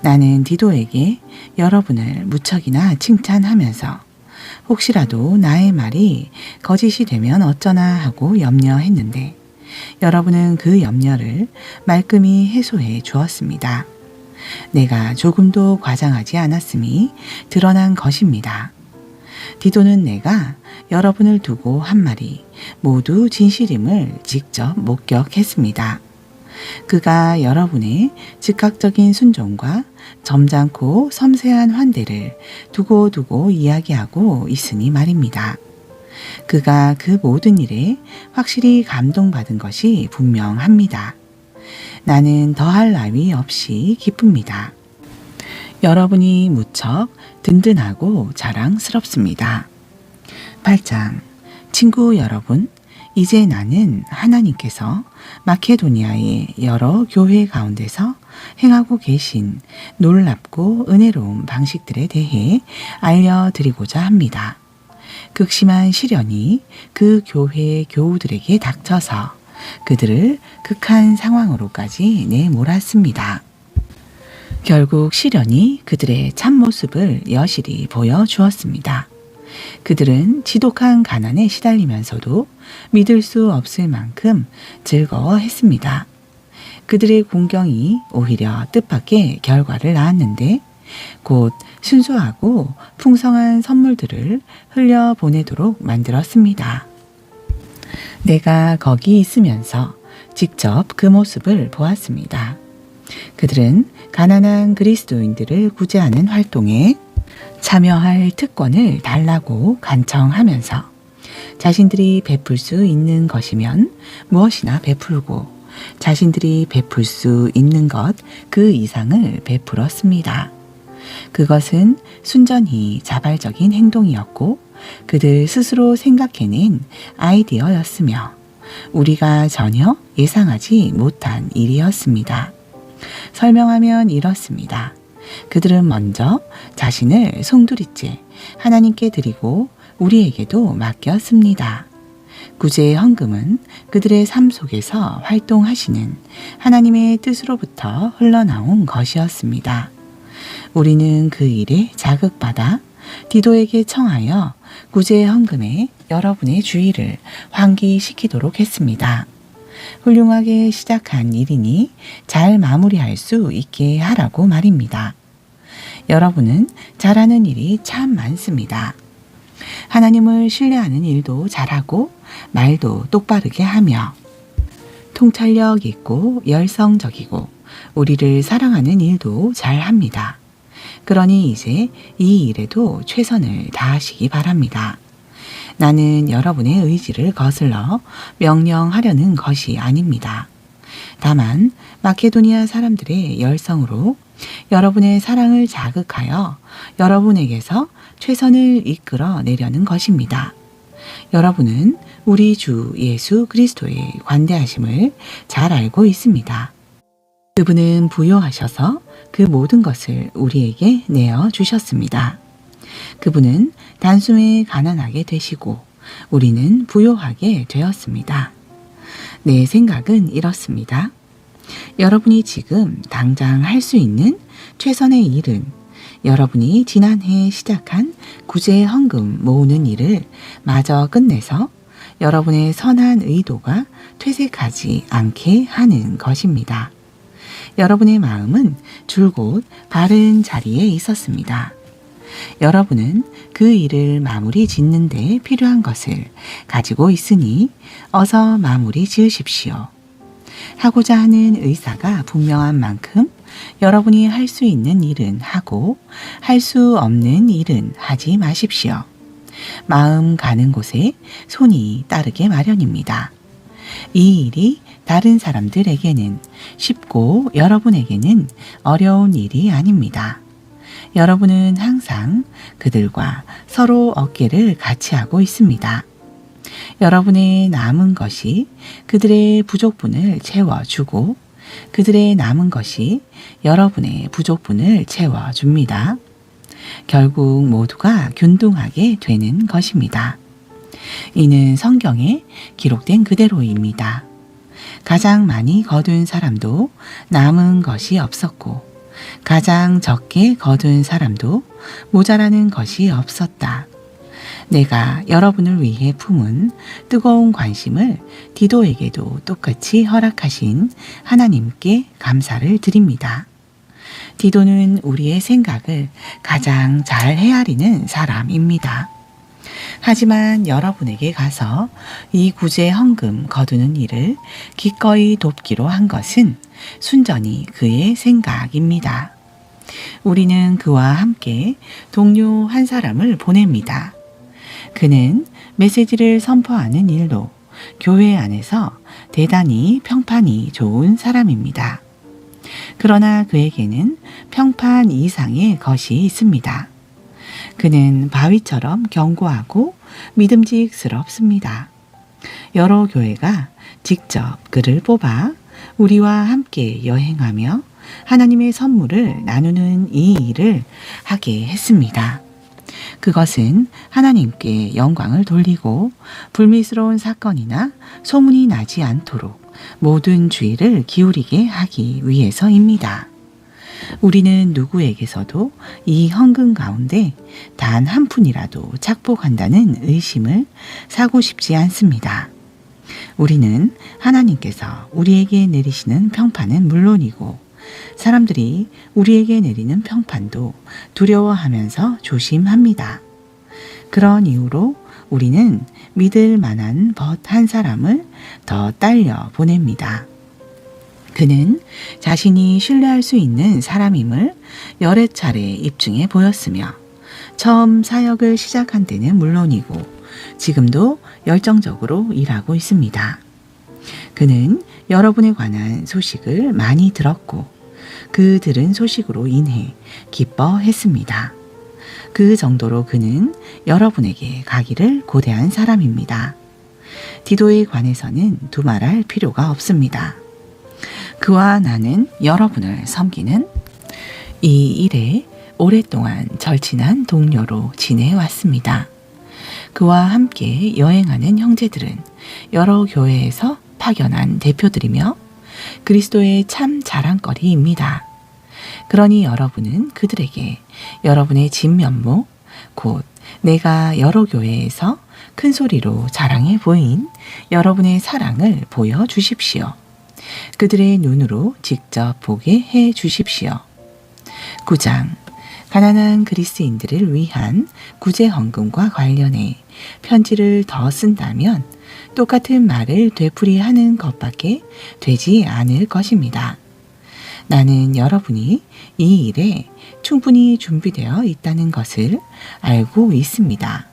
나는 디도에게 여러분을 무척이나 칭찬하면서 혹시라도 나의 말이 거짓이 되면 어쩌나 하고 염려했는데 여러분은 그 염려를 말끔히 해소해 주었습니다. 내가 조금도 과장하지 않았음이 드러난 것입니다. 디도는 내가 여러분을 두고 한 말이 모두 진실임을 직접 목격했습니다. 그가 여러분의 즉각적인 순종과 점잖고 섬세한 환대를 두고두고 이야기하고 있으니 말입니다. 그가 그 모든 일에 확실히 감동받은 것이 분명합니다. 나는 더할 나위 없이 기쁩니다. 여러분이 무척 든든하고 자랑스럽습니다. 8장. 친구 여러분, 이제 나는 하나님께서 마케도니아의 여러 교회 가운데서 행하고 계신 놀랍고 은혜로운 방식들에 대해 알려드리고자 합니다. 극심한 시련이 그 교회의 교우들에게 닥쳐서 그들을 극한 상황으로까지 내몰았습니다. 결국 시련이 그들의 참모습을 여실히 보여주었습니다. 그들은 지독한 가난에 시달리면서도 믿을 수 없을 만큼 즐거워했습니다. 그들의 공경이 오히려 뜻밖의 결과를 낳았는데 곧 순수하고 풍성한 선물들을 흘려보내도록 만들었습니다. 내가 거기 있으면서 직접 그 모습을 보았습니다. 그들은 가난한 그리스도인들을 구제하는 활동에 참여할 특권을 달라고 간청하면서 자신들이 베풀 수 있는 것이면 무엇이나 베풀고 자신들이 베풀 수 있는 것 그 이상을 베풀었습니다. 그것은 순전히 자발적인 행동이었고 그들 스스로 생각해낸 아이디어였으며 우리가 전혀 예상하지 못한 일이었습니다. 설명하면 이렇습니다. 그들은 먼저 자신을 송두리째 하나님께 드리고 우리에게도 맡겼습니다. 구제의 헌금은 그들의 삶 속에서 활동하시는 하나님의 뜻으로부터 흘러나온 것이었습니다. 우리는 그 일에 자극받아 디도에게 청하여 구제의 헌금에 여러분의 주의를 환기시키도록 했습니다. 훌륭하게 시작한 일이니 잘 마무리할 수 있게 하라고 말입니다. 여러분은 잘하는 일이 참 많습니다. 하나님을 신뢰하는 일도 잘하고 말도 똑바르게 하며 통찰력 있고 열성적이고 우리를 사랑하는 일도 잘합니다. 그러니 이제 이 일에도 최선을 다하시기 바랍니다. 나는 여러분의 의지를 거슬러 명령하려는 것이 아닙니다. 다만 마케도니아 사람들의 열성으로 여러분의 사랑을 자극하여 여러분에게서 최선을 이끌어 내려는 것입니다. 여러분은 우리 주 예수 그리스도의 관대하심을 잘 알고 있습니다. 그분은 부요하셔서 그 모든 것을 우리에게 내어 주셨습니다. 그분은 단숨에 가난하게 되시고 우리는 부요하게 되었습니다. 내 생각은 이렇습니다. 여러분이 지금 당장 할 수 있는 최선의 일은 여러분이 지난해 시작한 구제 헌금 모으는 일을 마저 끝내서 여러분의 선한 의도가 퇴색하지 않게 하는 것입니다. 여러분의 마음은 줄곧 바른 자리에 있었습니다. 여러분은 그 일을 마무리 짓는 데 필요한 것을 가지고 있으니 어서 마무리 지으십시오. 하고자 하는 의사가 분명한 만큼 여러분이 할 수 있는 일은 하고 할 수 없는 일은 하지 마십시오. 마음 가는 곳에 손이 따르게 마련입니다. 이 일이 다른 사람들에게는 쉽고 여러분에게는 어려운 일이 아닙니다. 여러분은 항상 그들과 서로 어깨를 같이 하고 있습니다. 여러분의 남은 것이 그들의 부족분을 채워주고 그들의 남은 것이 여러분의 부족분을 채워줍니다. 결국 모두가 균등하게 되는 것입니다. 이는 성경에 기록된 그대로입니다. 가장 많이 거둔 사람도 남은 것이 없었고 가장 적게 거둔 사람도 모자라는 것이 없었다. 내가 여러분을 위해 품은 뜨거운 관심을 디도에게도 똑같이 허락하신 하나님께 감사를 드립니다. 디도는 우리의 생각을 가장 잘 헤아리는 사람입니다. 하지만 여러분에게 가서 이 구제 헌금 거두는 일을 기꺼이 돕기로 한 것은 순전히 그의 생각입니다. 우리는 그와 함께 동료 한 사람을 보냅니다. 그는 메시지를 선포하는 일로 교회 안에서 대단히 평판이 좋은 사람입니다. 그러나 그에게는 평판 이상의 것이 있습니다. 그는 바위처럼 견고하고 믿음직스럽습니다. 여러 교회가 직접 그를 뽑아 우리와 함께 여행하며 하나님의 선물을 나누는 이 일을 하게 했습니다. 그것은 하나님께 영광을 돌리고 불미스러운 사건이나 소문이 나지 않도록 모든 주의를 기울이게 하기 위해서입니다. 우리는 누구에게서도 이 헌금 가운데 단 한 푼이라도 착복한다는 의심을 사고 싶지 않습니다. 우리는 하나님께서 우리에게 내리시는 평판은 물론이고 사람들이 우리에게 내리는 평판도 두려워하면서 조심합니다. 그런 이유로 우리는 믿을 만한 벗 한 사람을 더 딸려 보냅니다. 그는 자신이 신뢰할 수 있는 사람임을 여러 차례 입증해 보였으며 처음 사역을 시작한 때는 물론이고 지금도 열정적으로 일하고 있습니다. 그는 여러분에 관한 소식을 많이 들었고 그 들은 소식으로 인해 기뻐했습니다. 그 정도로 그는 여러분에게 가기를 고대한 사람입니다. 디도에 관해서는 두말할 필요가 없습니다. 그와 나는 여러분을 섬기는 이 일에 오랫동안 절친한 동료로 지내왔습니다. 그와 함께 여행하는 형제들은 여러 교회에서 파견한 대표들이며 그리스도의 참 자랑거리입니다. 그러니 여러분은 그들에게 여러분의 진면목, 곧 내가 여러 교회에서 큰 소리로 자랑해 보인 여러분의 사랑을 보여주십시오. 그들의 눈으로 직접 보게 해 주십시오. 9장 가난한 그리스인들을 위한 구제헌금과 관련해 편지를 더 쓴다면 똑같은 말을 되풀이하는 것밖에 되지 않을 것입니다. 나는 여러분이 이 일에 충분히 준비되어 있다는 것을 알고 있습니다.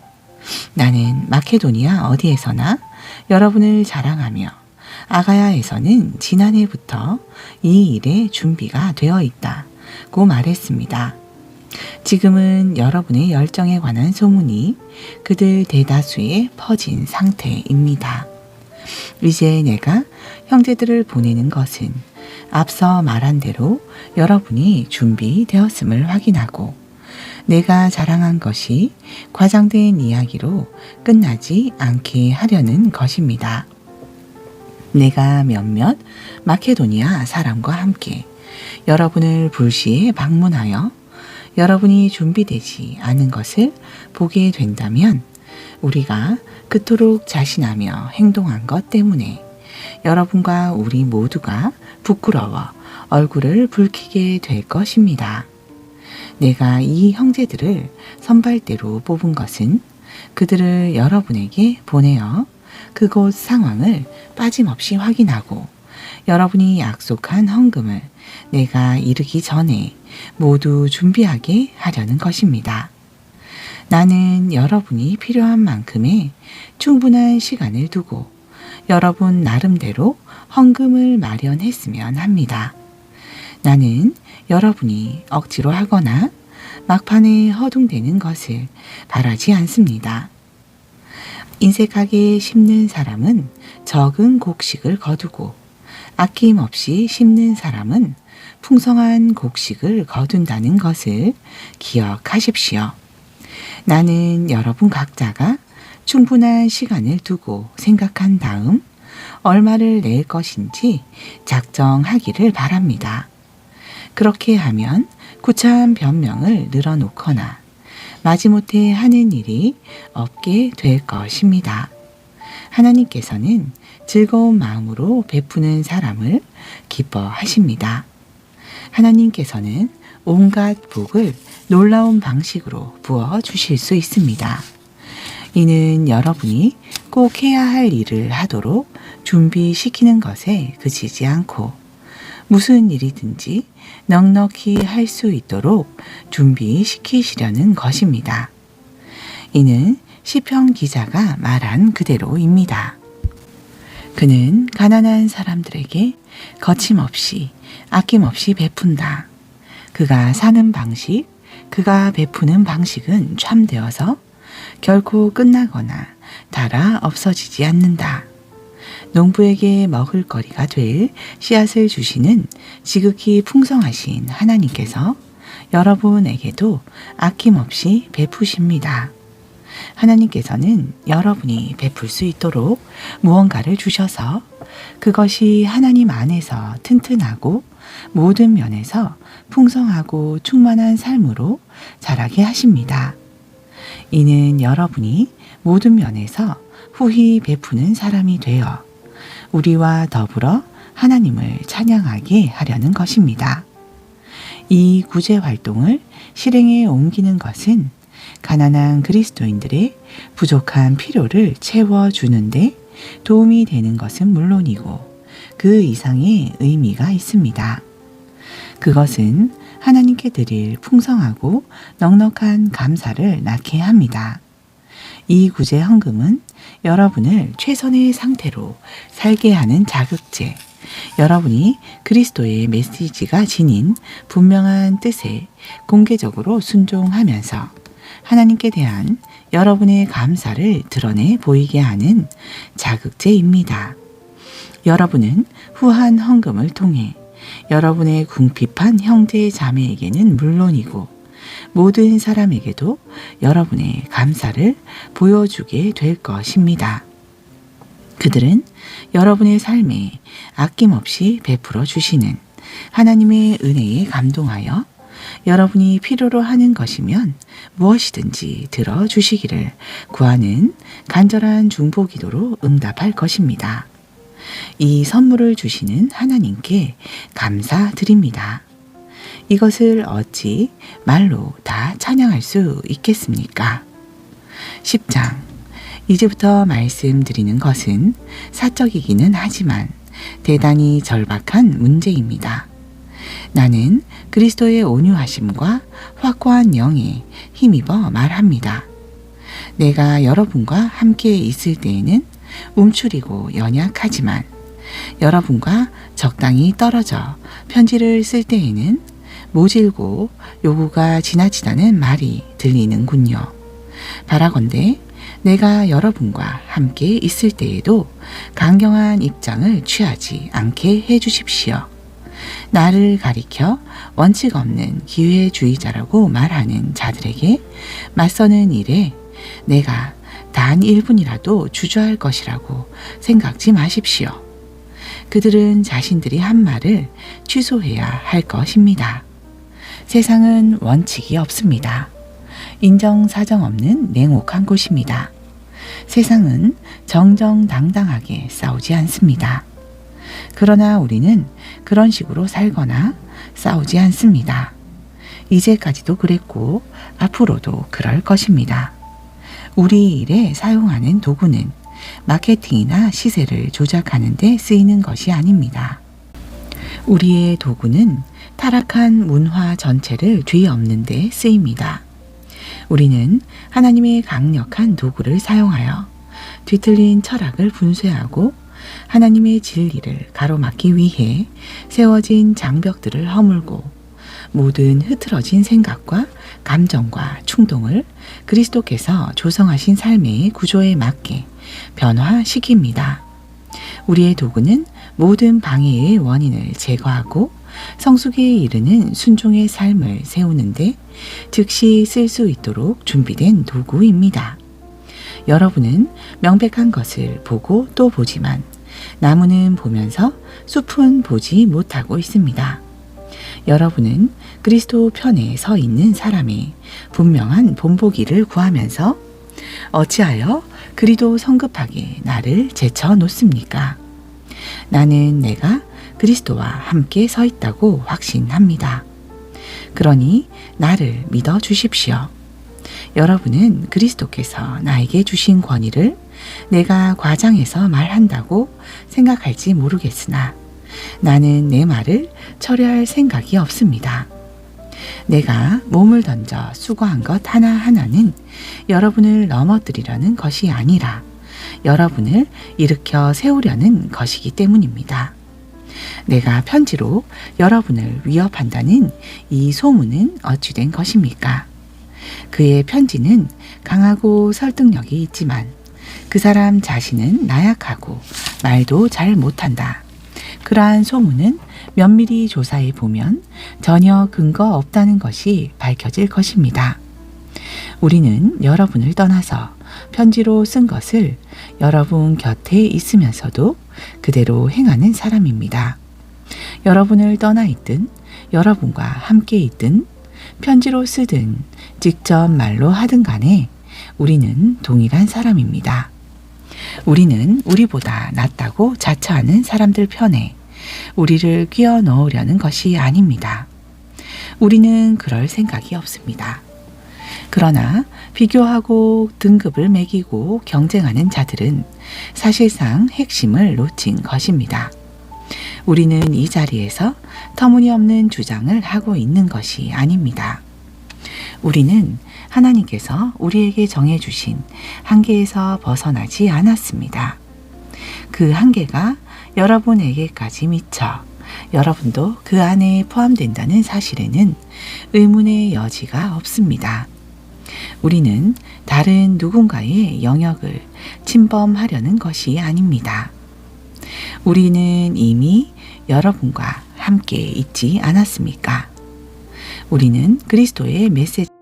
나는 마케도니아 어디에서나 여러분을 자랑하며 아가야에서는 지난해부터 이 일에 준비가 되어 있다고 말했습니다. 지금은 여러분의 열정에 관한 소문이 그들 대다수에 퍼진 상태입니다. 이제 내가 형제들을 보내는 것은 앞서 말한 대로 여러분이 준비되었음을 확인하고 내가 자랑한 것이 과장된 이야기로 끝나지 않게 하려는 것입니다. 내가 몇몇 마케도니아 사람과 함께 여러분을 불시에 방문하여 여러분이 준비되지 않은 것을 보게 된다면 우리가 그토록 자신하며 행동한 것 때문에 여러분과 우리 모두가 부끄러워 얼굴을 붉히게 될 것입니다. 내가 이 형제들을 선발대로 뽑은 것은 그들을 여러분에게 보내어 그곳 상황을 빠짐없이 확인하고 여러분이 약속한 헌금을 내가 이르기 전에 모두 준비하게 하려는 것입니다. 나는 여러분이 필요한 만큼의 충분한 시간을 두고 여러분 나름대로 헌금을 마련했으면 합니다. 나는 여러분이 억지로 하거나 막판에 허둥대는 것을 바라지 않습니다. 인색하게 심는 사람은 적은 곡식을 거두고 아낌없이 심는 사람은 풍성한 곡식을 거둔다는 것을 기억하십시오. 나는 여러분 각자가 충분한 시간을 두고 생각한 다음 얼마를 낼 것인지 작정하기를 바랍니다. 그렇게 하면 구차한 변명을 늘어놓거나 마지못해 하는 일이 없게 될 것입니다. 하나님께서는 즐거운 마음으로 베푸는 사람을 기뻐하십니다. 하나님께서는 온갖 복을 놀라운 방식으로 부어 주실 수 있습니다. 이는 여러분이 꼭 해야 할 일을 하도록 준비시키는 것에 그치지 않고 무슨 일이든지 넉넉히 할 수 있도록 준비시키시려는 것입니다. 이는 시편 기자가 말한 그대로입니다. 그는 가난한 사람들에게 거침없이 아낌없이 베푼다. 그가 사는 방식, 그가 베푸는 방식은 참되어서 결코 끝나거나 닳아 없어지지 않는다. 농부에게 먹을 거리가 될 씨앗을 주시는 지극히 풍성하신 하나님께서 여러분에게도 아낌없이 베푸십니다. 하나님께서는 여러분이 베풀 수 있도록 무언가를 주셔서 그것이 하나님 안에서 튼튼하고 모든 면에서 풍성하고 충만한 삶으로 자라게 하십니다. 이는 여러분이 모든 면에서 후히 베푸는 사람이 되어 우리와 더불어 하나님을 찬양하게 하려는 것입니다. 이 구제 활동을 실행에 옮기는 것은 가난한 그리스도인들의 부족한 필요를 채워주는데 도움이 되는 것은 물론이고 그 이상의 의미가 있습니다. 그것은 하나님께 드릴 풍성하고 넉넉한 감사를 낳게 합니다. 이 구제 헌금은 여러분을 최선의 상태로 살게 하는 자극제, 여러분이 그리스도의 메시지가 지닌 분명한 뜻에 공개적으로 순종하면서 하나님께 대한 여러분의 감사를 드러내 보이게 하는 자극제입니다. 여러분은 후한 헌금을 통해 여러분의 궁핍한 형제 자매에게는 물론이고 모든 사람에게도 여러분의 감사를 보여주게 될 것입니다. 그들은 여러분의 삶에 아낌없이 베풀어 주시는 하나님의 은혜에 감동하여 여러분이 필요로 하는 것이면 무엇이든지 들어주시기를 구하는 간절한 중보기도로 응답할 것입니다. 이 선물을 주시는 하나님께 감사드립니다. 이것을 어찌 말로 다 찬양할 수 있겠습니까? 10장. 이제부터 말씀드리는 것은 사적이기는 하지만 대단히 절박한 문제입니다. 나는 그리스도의 온유하심과 확고한 영에 힘입어 말합니다. 내가 여러분과 함께 있을 때에는 움츠리고 연약하지만 여러분과 적당히 떨어져 편지를 쓸 때에는 모질고 요구가 지나치다는 말이 들리는군요. 바라건대 내가 여러분과 함께 있을 때에도 강경한 입장을 취하지 않게 해주십시오. 나를 가리켜 원칙 없는 기회주의자라고 말하는 자들에게 맞서는 일에 내가 단 1분이라도 주저할 것이라고 생각지 마십시오. 그들은 자신들이 한 말을 취소해야 할 것입니다. 세상은 원칙이 없습니다. 인정사정 없는 냉혹한 곳입니다. 세상은 정정당당하게 싸우지 않습니다. 그러나 우리는 그런 식으로 살거나 싸우지 않습니다. 이제까지도 그랬고 앞으로도 그럴 것입니다. 우리 일에 사용하는 도구는 마케팅이나 시세를 조작하는 데 쓰이는 것이 아닙니다. 우리의 도구는 타락한 문화 전체를 뒤엎는 데 쓰입니다. 우리는 하나님의 강력한 도구를 사용하여 뒤틀린 철학을 분쇄하고 하나님의 진리를 가로막기 위해 세워진 장벽들을 허물고 모든 흐트러진 생각과 감정과 충동을 그리스도께서 조성하신 삶의 구조에 맞게 변화시킵니다. 우리의 도구는 모든 방해의 원인을 제거하고 성숙에 이르는 순종의 삶을 세우는데 즉시 쓸 수 있도록 준비된 도구입니다. 여러분은 명백한 것을 보고 또 보지만 나무는 보면서 숲은 보지 못하고 있습니다. 여러분은 그리스도 편에 서 있는 사람의 분명한 본보기를 구하면서 어찌하여 그리도 성급하게 나를 제쳐 놓습니까? 나는 내가 그리스도와 함께 서 있다고 확신합니다. 그러니 나를 믿어 주십시오. 여러분은 그리스도께서 나에게 주신 권위를 내가 과장해서 말한다고 생각할지 모르겠으나 나는 내 말을 철회할 생각이 없습니다. 내가 몸을 던져 수고한 것 하나하나는 여러분을 넘어뜨리려는 것이 아니라 여러분을 일으켜 세우려는 것이기 때문입니다. 내가 편지로 여러분을 위협한다는 이 소문은 어찌 된 것입니까? 그의 편지는 강하고 설득력이 있지만 그 사람 자신은 나약하고 말도 잘 못한다. 그러한 소문은 면밀히 조사해 보면 전혀 근거 없다는 것이 밝혀질 것입니다. 우리는 여러분을 떠나서 편지로 쓴 것을 여러분 곁에 있으면서도 그대로 행하는 사람입니다. 여러분을 떠나 있든 여러분과 함께 있든 편지로 쓰든 직접 말로 하든 간에 우리는 동일한 사람입니다. 우리는 우리보다 낫다고 자처하는 사람들 편에 우리를 끼워 넣으려는 것이 아닙니다. 우리는 그럴 생각이 없습니다. 그러나 비교하고 등급을 매기고 경쟁하는 자들은 사실상 핵심을 놓친 것입니다. 우리는 이 자리에서 터무니없는 주장을 하고 있는 것이 아닙니다. 우리는 하나님께서 우리에게 정해주신 한계에서 벗어나지 않았습니다. 그 한계가 여러분에게까지 미쳐 여러분도 그 안에 포함된다는 사실에는 의문의 여지가 없습니다. 우리는 다른 누군가의 영역을 침범하려는 것이 아닙니다. 우리는 이미 여러분과 함께 있지 않았습니까? 우리는 그리스도의 메시지